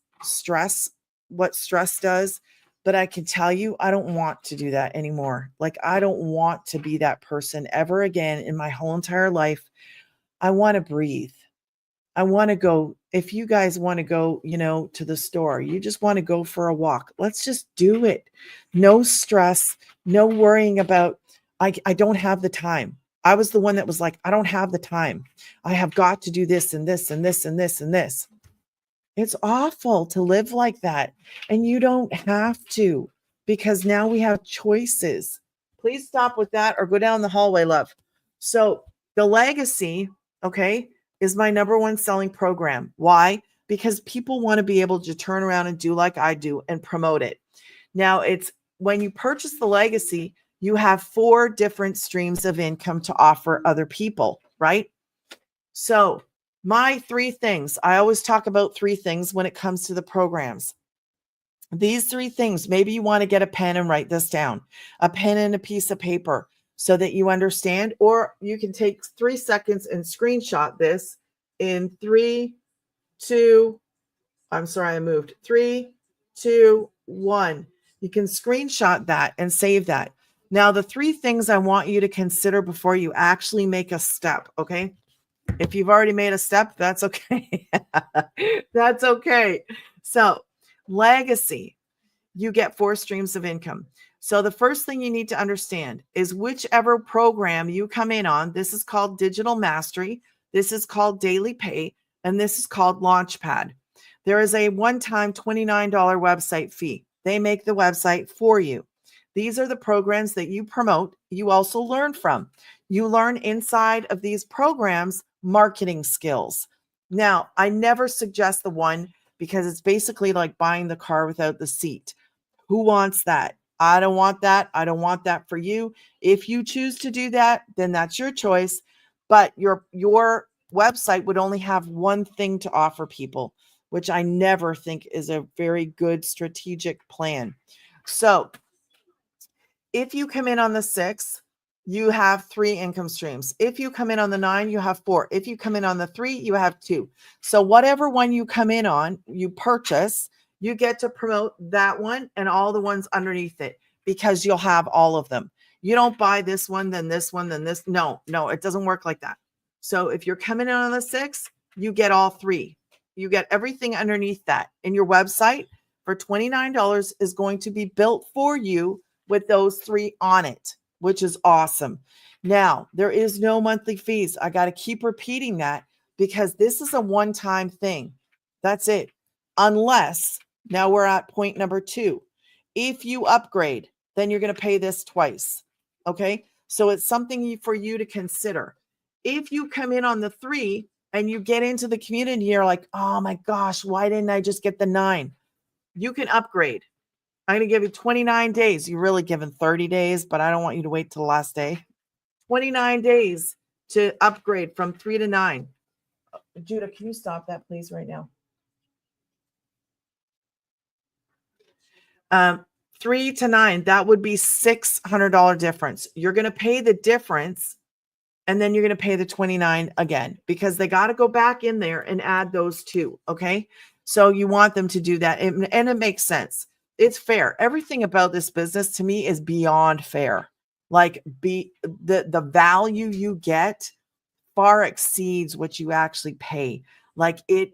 what stress does, but I can tell you, I don't want to do that anymore. Like, I don't want to be that person ever again in my whole entire life. I want to breathe. I want to go. If you guys want to go, to the store, you just want to go for a walk. Let's just do it. No stress, no worrying about, I don't have the time. I was the one that was like, I don't have the time. I have got to do this and this and this and this and this. It's awful to live like that. And you don't have to, because now we have choices. Please stop with that or go down the hallway, love. So the legacy, okay, is my number 1 selling program. Why? Because people want to be able to turn around and do like I do and promote it. Now, it's when you purchase the legacy, you have 4 different streams of income to offer other people, right? So my 3 things, I always talk about 3 things when it comes to the programs. These 3 things, maybe you want to get a pen and write this down, a pen and a piece of paper so that you understand, or you can take 3 seconds and screenshot this in 3, 2, I'm sorry, I moved 3, 2, 1. You can screenshot that and save that. Now, the 3 things I want you to consider before you actually make a step, okay? If you've already made a step, that's okay. That's okay. So, legacy, you get 4 streams of income. So the first thing you need to understand is whichever program you come in on, this is called Digital Mastery, this is called Daily Pay, and this is called Launchpad. There is a one-time $29 website fee. They make the website for you. These are the programs that you promote. You also learn from. You learn inside of these programs marketing skills. Now, I never suggest the one because it's basically like buying the car without the seat. Who wants that? I don't want that. I don't want that for you. If you choose to do that, then that's your choice. But your website would only have one thing to offer people, which I never think is a very good strategic plan. So if you come in on the 6, you have 3 income streams. If you come in on the 9, you have 4. If you come in on the 3, you have 2. So whatever one you come in on, you purchase, you get to promote that one and all the ones underneath it because you'll have all of them. You don't buy this one, then this one, then this. No, it doesn't work like that. So if you're coming in on the 6, you get all 3. You get everything underneath that. And your website for $29 is going to be built for you with those 3 on it, which is awesome. Now, there is no monthly fees. I got to keep repeating that because this is a one-time thing. That's it. Unless, now we're at point number 2. If you upgrade, then you're going to pay this twice. Okay? So it's something for you to consider. If you come in on the 3 and you get into the community, you're like, oh my gosh, why didn't I just get the 9? You can upgrade. I'm going to give you 29 days. You're really given 30 days, but I don't want you to wait till the last day. 29 days to upgrade from 3 to 9. Judah, can you stop that, please, right now? 3 to 9, that would be $600 difference. You're going to pay the difference, and then you're going to pay the 29 again because they got to go back in there and add those 2. Okay. So you want them to do that. And it makes sense. It's fair. Everything about this business to me is beyond fair. Like the value you get far exceeds what you actually pay. Like it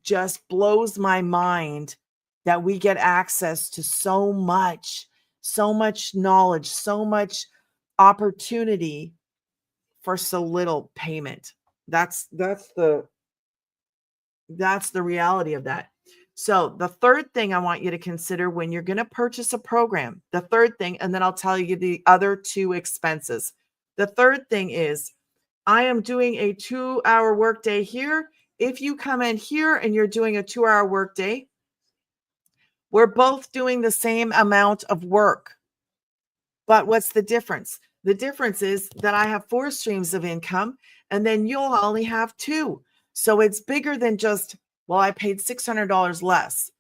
just blows my mind that we get access to so much knowledge, so much opportunity for so little payment. That's the reality of that. So the third thing I want you to consider when you're going to purchase a program, the third thing, and then I'll tell you the other 2 expenses. The third thing is I am doing a 2-hour workday here. If you come in here and you're doing a 2-hour workday, we're both doing the same amount of work. But what's the difference? The difference is that I have 4 streams of income and then you'll only have 2. So it's bigger than just, well, I paid $600 less.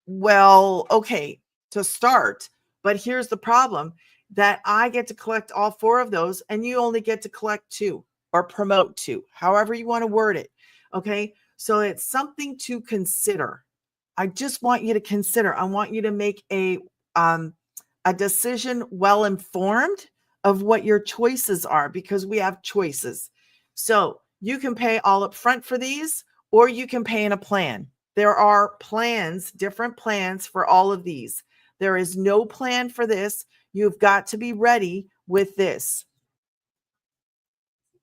Well, okay, to start. But here's the problem that I get to collect all 4 of those and you only get to collect 2 or promote 2, however you want to word it. Okay. So it's something to consider. I just want you to consider. I want you to make a decision well informed of what your choices are because we have choices. So you can pay all up front for these or you can pay in a plan. There are plans, different plans for all of these. There is no plan for this. You've got to be ready with this.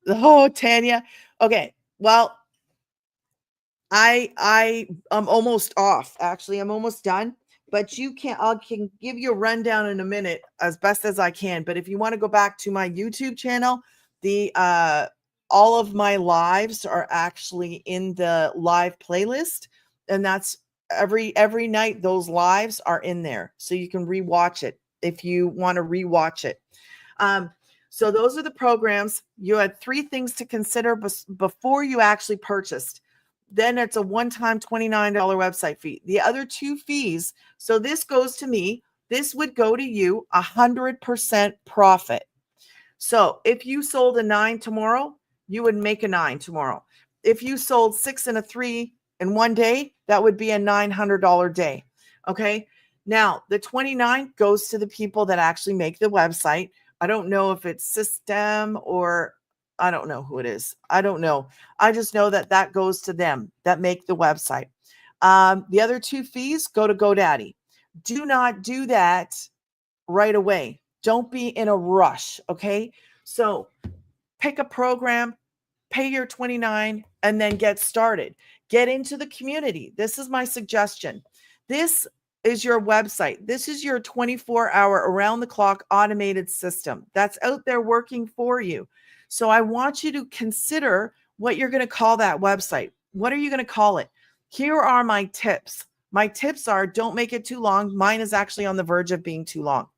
Oh, Tanya. Okay. Well, I'm almost off. Actually, I'm almost done. But I can give you a rundown in a minute as best as I can. But if you want to go back to my YouTube channel, all of my lives are actually in the live playlist, and that's every night. Those lives are in there, so you can rewatch it if you want to rewatch it. So those are the programs. You had 3 things to consider before you actually purchased. Then it's a one-time $29 website fee. The other 2 fees, so this goes to me, this would go to you 100% profit. So if you sold a 9 tomorrow, you would make a 9 tomorrow. If you sold 6 and a 3 in one day, that would be a $900 day. Okay. Now the 29 goes to the people that actually make the website. I don't know if it's System or I don't know who it is. I don't know. I just know that goes to them that make the website. The other 2 fees go to GoDaddy. Do not do that right away. Don't be in a rush. Okay. So pick a program, pay your 29, and then get started. Get into the community. This is my suggestion. This is your website. This is your 24-hour around the clock automated system that's out there working for you. So I want you to consider what you're going to call that website. What are you going to call it? Here are my tips. My tips are don't make it too long. Mine is actually on the verge of being too long.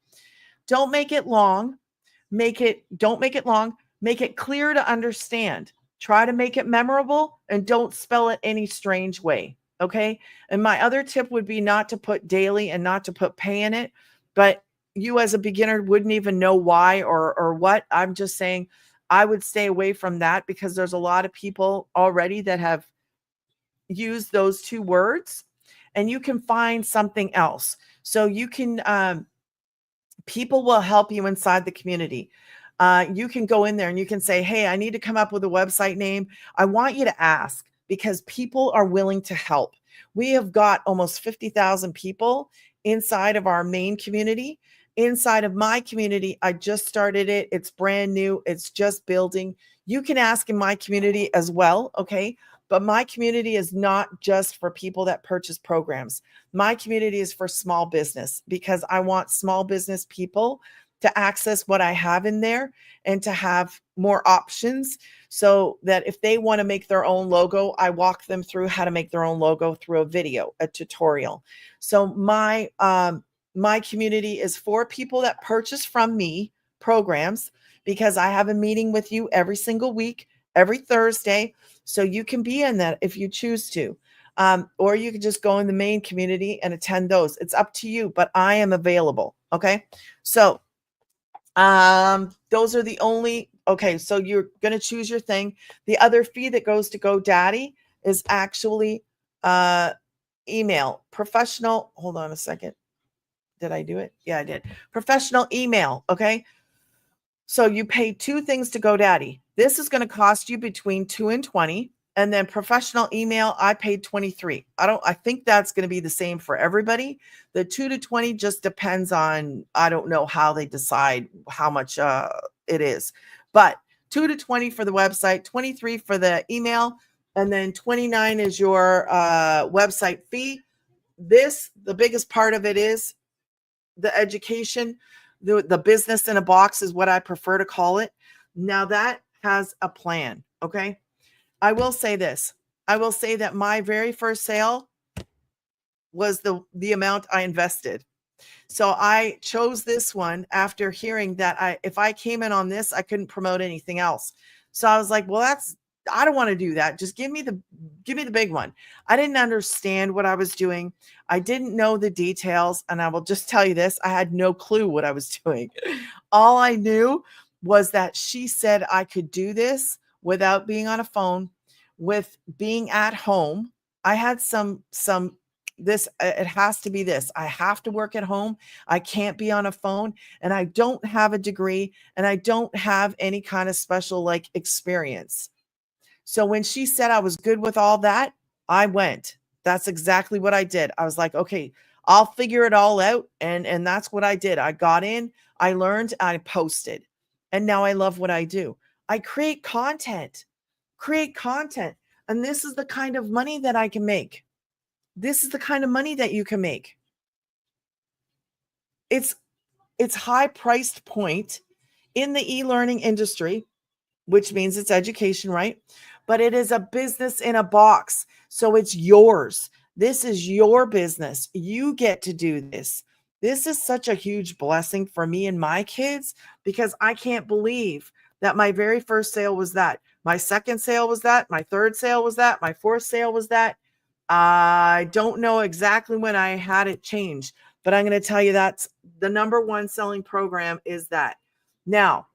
Don't make it long. Don't make it long. Make it clear to understand. Try to make it memorable and don't spell it any strange way. Okay. And my other tip would be not to put daily and not to put pay in it. But you as a beginner wouldn't even know why or what. I'm just saying I would stay away from that because there's a lot of people already that have used those two words, and you can find something else. So you can people will help you inside the community. You can go in there and you can say, hey, I need to come up with a website name. I want you to ask because people are willing to help. We have got almost 50,000 people inside of our main community. Inside of my community, I just started it. It's brand new. It's just building. You can ask in my community as well. Okay. But my community is not just for people that purchase programs. My community is for small business because I want small business people to access what I have in there and to have more options so that if they want to make their own logo, I walk them through how to make their own logo through a video, a tutorial. So my community is for people that purchase from me programs because I have a meeting with you every single week, every Thursday. So you can be in that if you choose to. Or you can just go in the main community and attend those. It's up to you, but I am available. Okay. So those are the only, okay. So you're going to choose your thing. The other fee that goes to GoDaddy is actually email professional. Hold on a second. Did I do it? Yeah, I did. Professional email. Okay. So you pay two things to GoDaddy. This is going to cost you between 2 and 20. And then professional email, I paid 23. I think that's going to be the same for everybody. The 2 to 20 just depends on, I don't know how they decide how much it is. But 2 to 20 for the website, 23 for the email, and then 29 is your website fee. The biggest part of it is the education, the business in a box is what I prefer to call it. Now that has a plan. Okay. I will say this. I will say that my very first sale was the amount I invested. So I chose this one after hearing that if I came in on this, I couldn't promote anything else. So I was like, well, I don't want to do that. Just give me the big one. I didn't understand what I was doing. I didn't know the details. And I will just tell you this, I had no clue what I was doing. All I knew was that she said I could do this without being on a phone, with being at home. I had it has to be this. I have to work at home. I can't be on a phone, and I don't have a degree, and I don't have any kind of special like experience. So when she said I was good with all that, I went. That's exactly what I did. I was like, okay, I'll figure it all out. And that's what I did. I got in, I learned, I posted. And now I love what I do. I create content. And this is the kind of money that I can make. This is the kind of money that you can make. It's high priced point in the e-learning industry, which means it's education, right? But it is a business in a box. So it's yours. This is your business. You get to do this. This is such a huge blessing for me and my kids because I can't believe that my very first sale was that. My second sale was that. My third sale was that. My fourth sale was that. I don't know exactly when I had it changed, but I'm going to tell you that's the number one selling program is that. Now,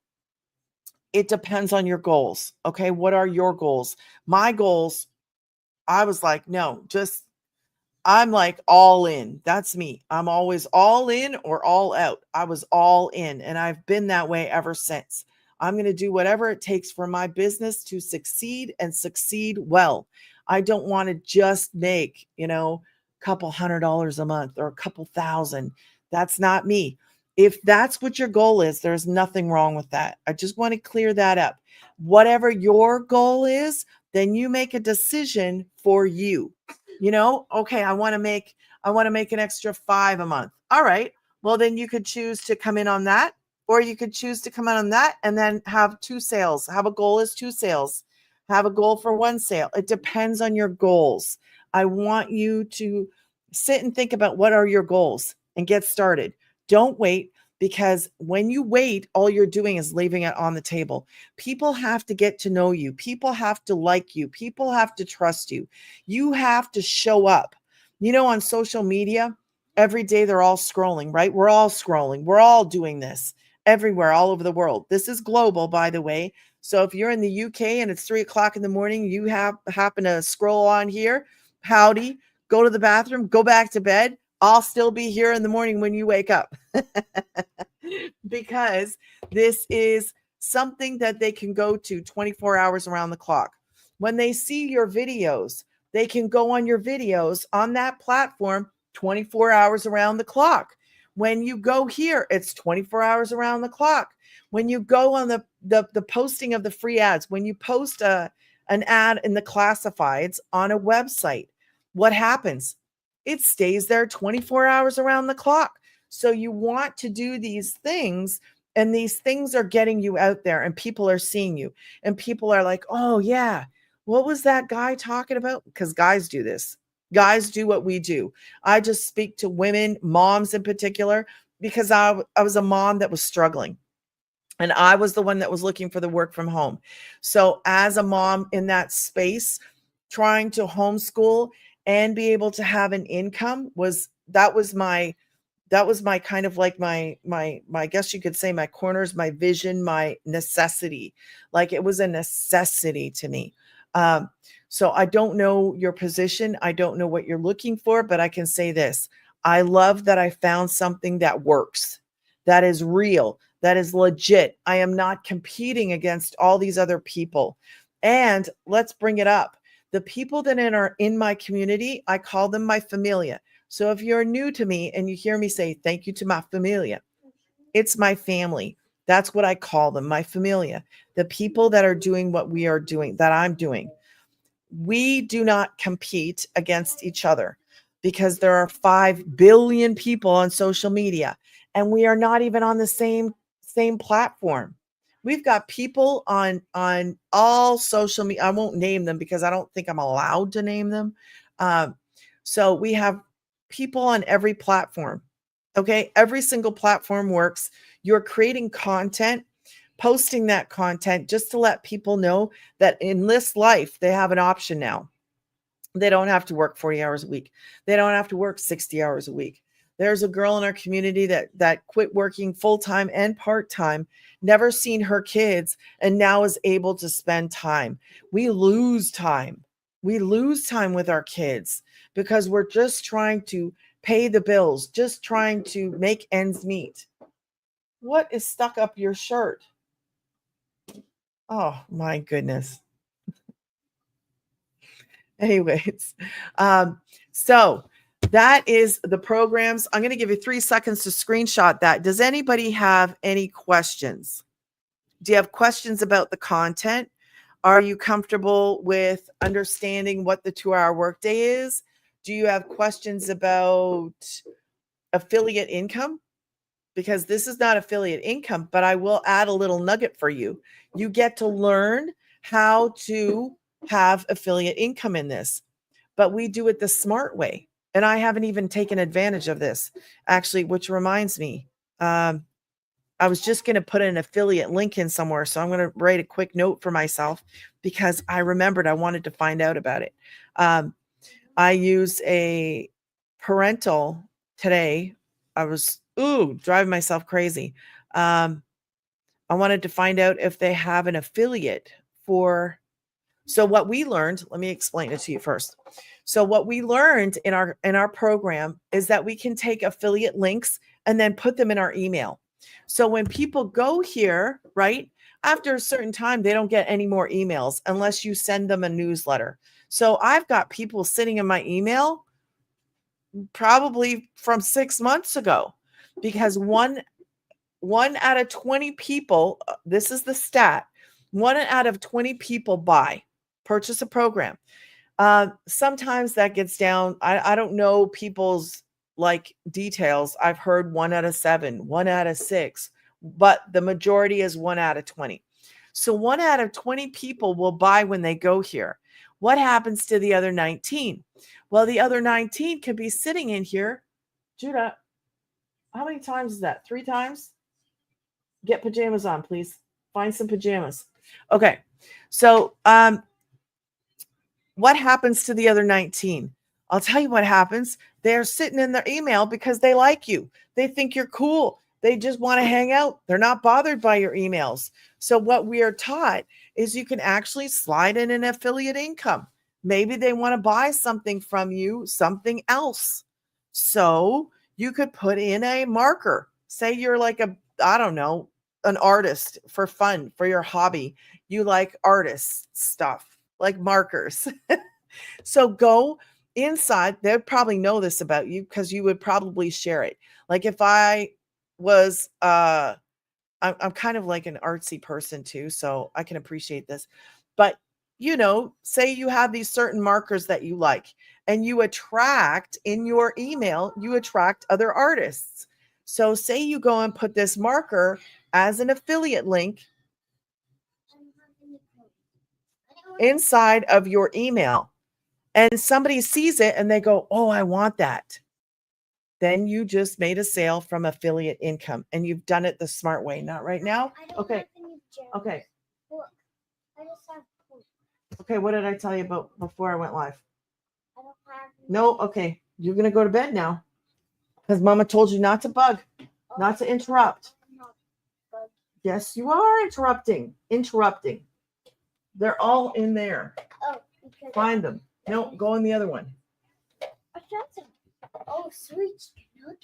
it depends on your goals. Okay. What are your goals? My goals, I was like, no, I'm like all in. That's me. I'm always all in or all out. I was all in, and I've been that way ever since. I'm going to do whatever it takes for my business to succeed and succeed well. I don't want to just make, a couple $100 a month or a couple thousand. That's not me. If that's what your goal is, there's nothing wrong with that. I just want to clear that up. Whatever your goal is, then you make a decision for you. Okay, I want to make an extra 5 a month. All right. Well, then you could choose to come in on that, or you could choose to come in on that and then have 2 sales. Have a goal as 2 sales. Have a goal for 1 sale. It depends on your goals. I want you to sit and think about what are your goals and get started. Don't wait, because when you wait, all you're doing is leaving it on the table. People have to get to know you. People have to like you. People have to trust you. You have to show up. On social media, every day they're all scrolling, right? We're all scrolling. We're all doing this everywhere, all over the world. This is global, by the way. So if you're in the UK and it's 3 o'clock in the morning, you happen to scroll on here, howdy, go to the bathroom, go back to bed. I'll still be here in the morning when you wake up. Because this is something that they can go to 24 hours around the clock. When they see your videos, they can go on your videos on that platform 24 hours around the clock. When you go here, it's 24 hours around the clock. When you go on the posting of the free ads, when you post an ad in the classifieds on a website, what happens? It stays there 24 hours around the clock. So you want to do these things, and these things are getting you out there, and people are seeing you, and people are like, oh yeah, what was that guy talking about? Because guys do this. Guys do what we do. I just speak to women, moms in particular, because I was a mom that was struggling. And I was the one that was looking for the work from home. So as a mom in that space, trying to homeschool and be able to have an income was my kind of like my I guess you could say my corners, my vision, my necessity. Like it was a necessity to me. So I don't know your position. I don't know what you're looking for, but I can say this. I love that I found something that works, that is real, that is legit. I am not competing against all these other people. And let's bring it up. The people that are in my community, I call them my familia. So if you're new to me and you hear me say thank you to my familia, it's my family. That's what I call them, my familia. The people that are doing what we are doing, that I'm doing. We do not compete against each other because there are 5 billion people on social media, and we are not even on the same platform. We've got people on all social media. I won't name them because I don't think I'm allowed to name them. So we have people on every platform. Okay, every single platform works. You're creating content, posting that content just to let people know that in this life, they have an option now. They don't have to work 40 hours a week. They don't have to work 60 hours a week. There's a girl in our community that quit working full-time and part-time, never seen her kids, and now is able to spend time. We lose time. We lose time with our kids because we're just trying to pay the bills, just trying to make ends meet. What is stuck up your shirt? Oh my goodness. Anyways, so that is the programs. I'm going to give you 3 seconds to screenshot that. Does anybody have any questions? Do you have questions about the content? Are you comfortable with understanding what the 2-hour workday is? Do you have questions about affiliate income? Because this is not affiliate income, but I will add a little nugget for you. You get to learn how to have affiliate income in this, but we do it the smart way. And I haven't even taken advantage of this, actually, which reminds me, I was just going to put an affiliate link in somewhere. So I'm going to write a quick note for myself because I remembered I wanted to find out about it. I used a parental today. I was driving myself crazy. I wanted to find out if they have an affiliate for. So what we learned, let me explain it to you first. So what we learned in our program is that we can take affiliate links and then put them in our email. So when people go here, right, after a certain time, they don't get any more emails unless you send them a newsletter. So I've got people sitting in my email probably from 6 months ago because one out of 20 people, this is the stat, 1 out of 20 people purchase a program. Sometimes that gets down. I don't know people's like details. I've heard 1 out of 7, 1 out of 6, but the majority is 1 out of 20. So 1 out of 20 people will buy when they go here. What happens to the other 19? Well, the other 19 could be sitting in here. Judah, How many times is that? 3 times? Get pajamas on, please. Find some pajamas. Okay. So, what happens to the other 19? I'll tell you what happens. They're sitting in their email because they like you. They think you're cool. They just want to hang out. They're not bothered by your emails. So, what we are taught is you can actually slide in an affiliate income. Maybe they want to buy something from you, something else. So, you could put in a marker. Say you're like I don't know, an artist for fun, for your hobby. You like artist stuff, like markers. So go inside. They'd probably know this about you because you would probably share it. Like if I was, I'm kind of like an artsy person too, so I can appreciate this. But say you have these certain markers that you like, and you attract in your email, you attract other artists. So say you go and put this marker as an affiliate link inside of your email, and somebody sees it and they go, "Oh, I want that." Then you just made a sale from affiliate income, and you've done it the smart way. Not right now. Okay. Okay. Okay. What did I tell you about before I went live? No. Okay. You're going to go to bed now because Mama told you not to bug, not to interrupt. Yes, you are interrupting. They're all in there. Find them. No, go in the other one. Oh, sweet chicken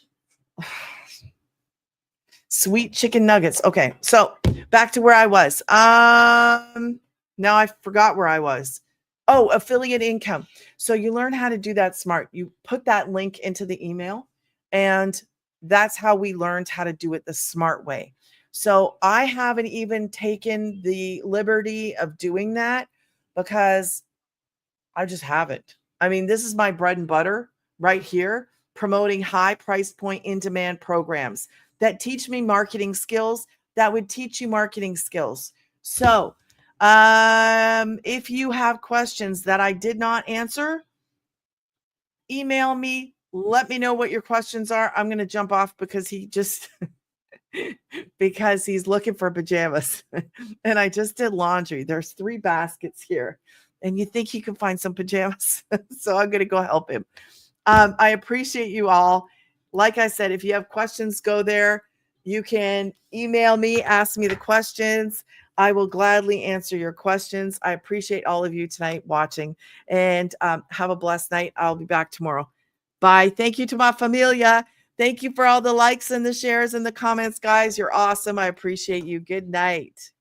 nuggets. Sweet chicken nuggets. Okay, so back to where I was. Now I forgot where I was. Oh, affiliate income. So you learn how to do that smart. You put that link into the email, and that's how we learned how to do it the smart way. So I haven't even taken the liberty of doing that because I just haven't. I mean, this is my bread and butter right here, promoting high price point in demand programs that teach me marketing skills that would teach you marketing skills. So, if you have questions that I did not answer, email me. Let me know what your questions are. I'm going to jump off because he just because he's looking for pajamas. And I just did laundry. There's 3 baskets here. And you think he can find some pajamas. So I'm going to go help him. I appreciate you all. Like I said, if you have questions, go there. You can email me, ask me the questions. I will gladly answer your questions. I appreciate all of you tonight watching, and have a blessed night. I'll be back tomorrow. Bye. Thank you to my familia. Thank you for all the likes and the shares and the comments, guys. You're awesome. I appreciate you. Good night.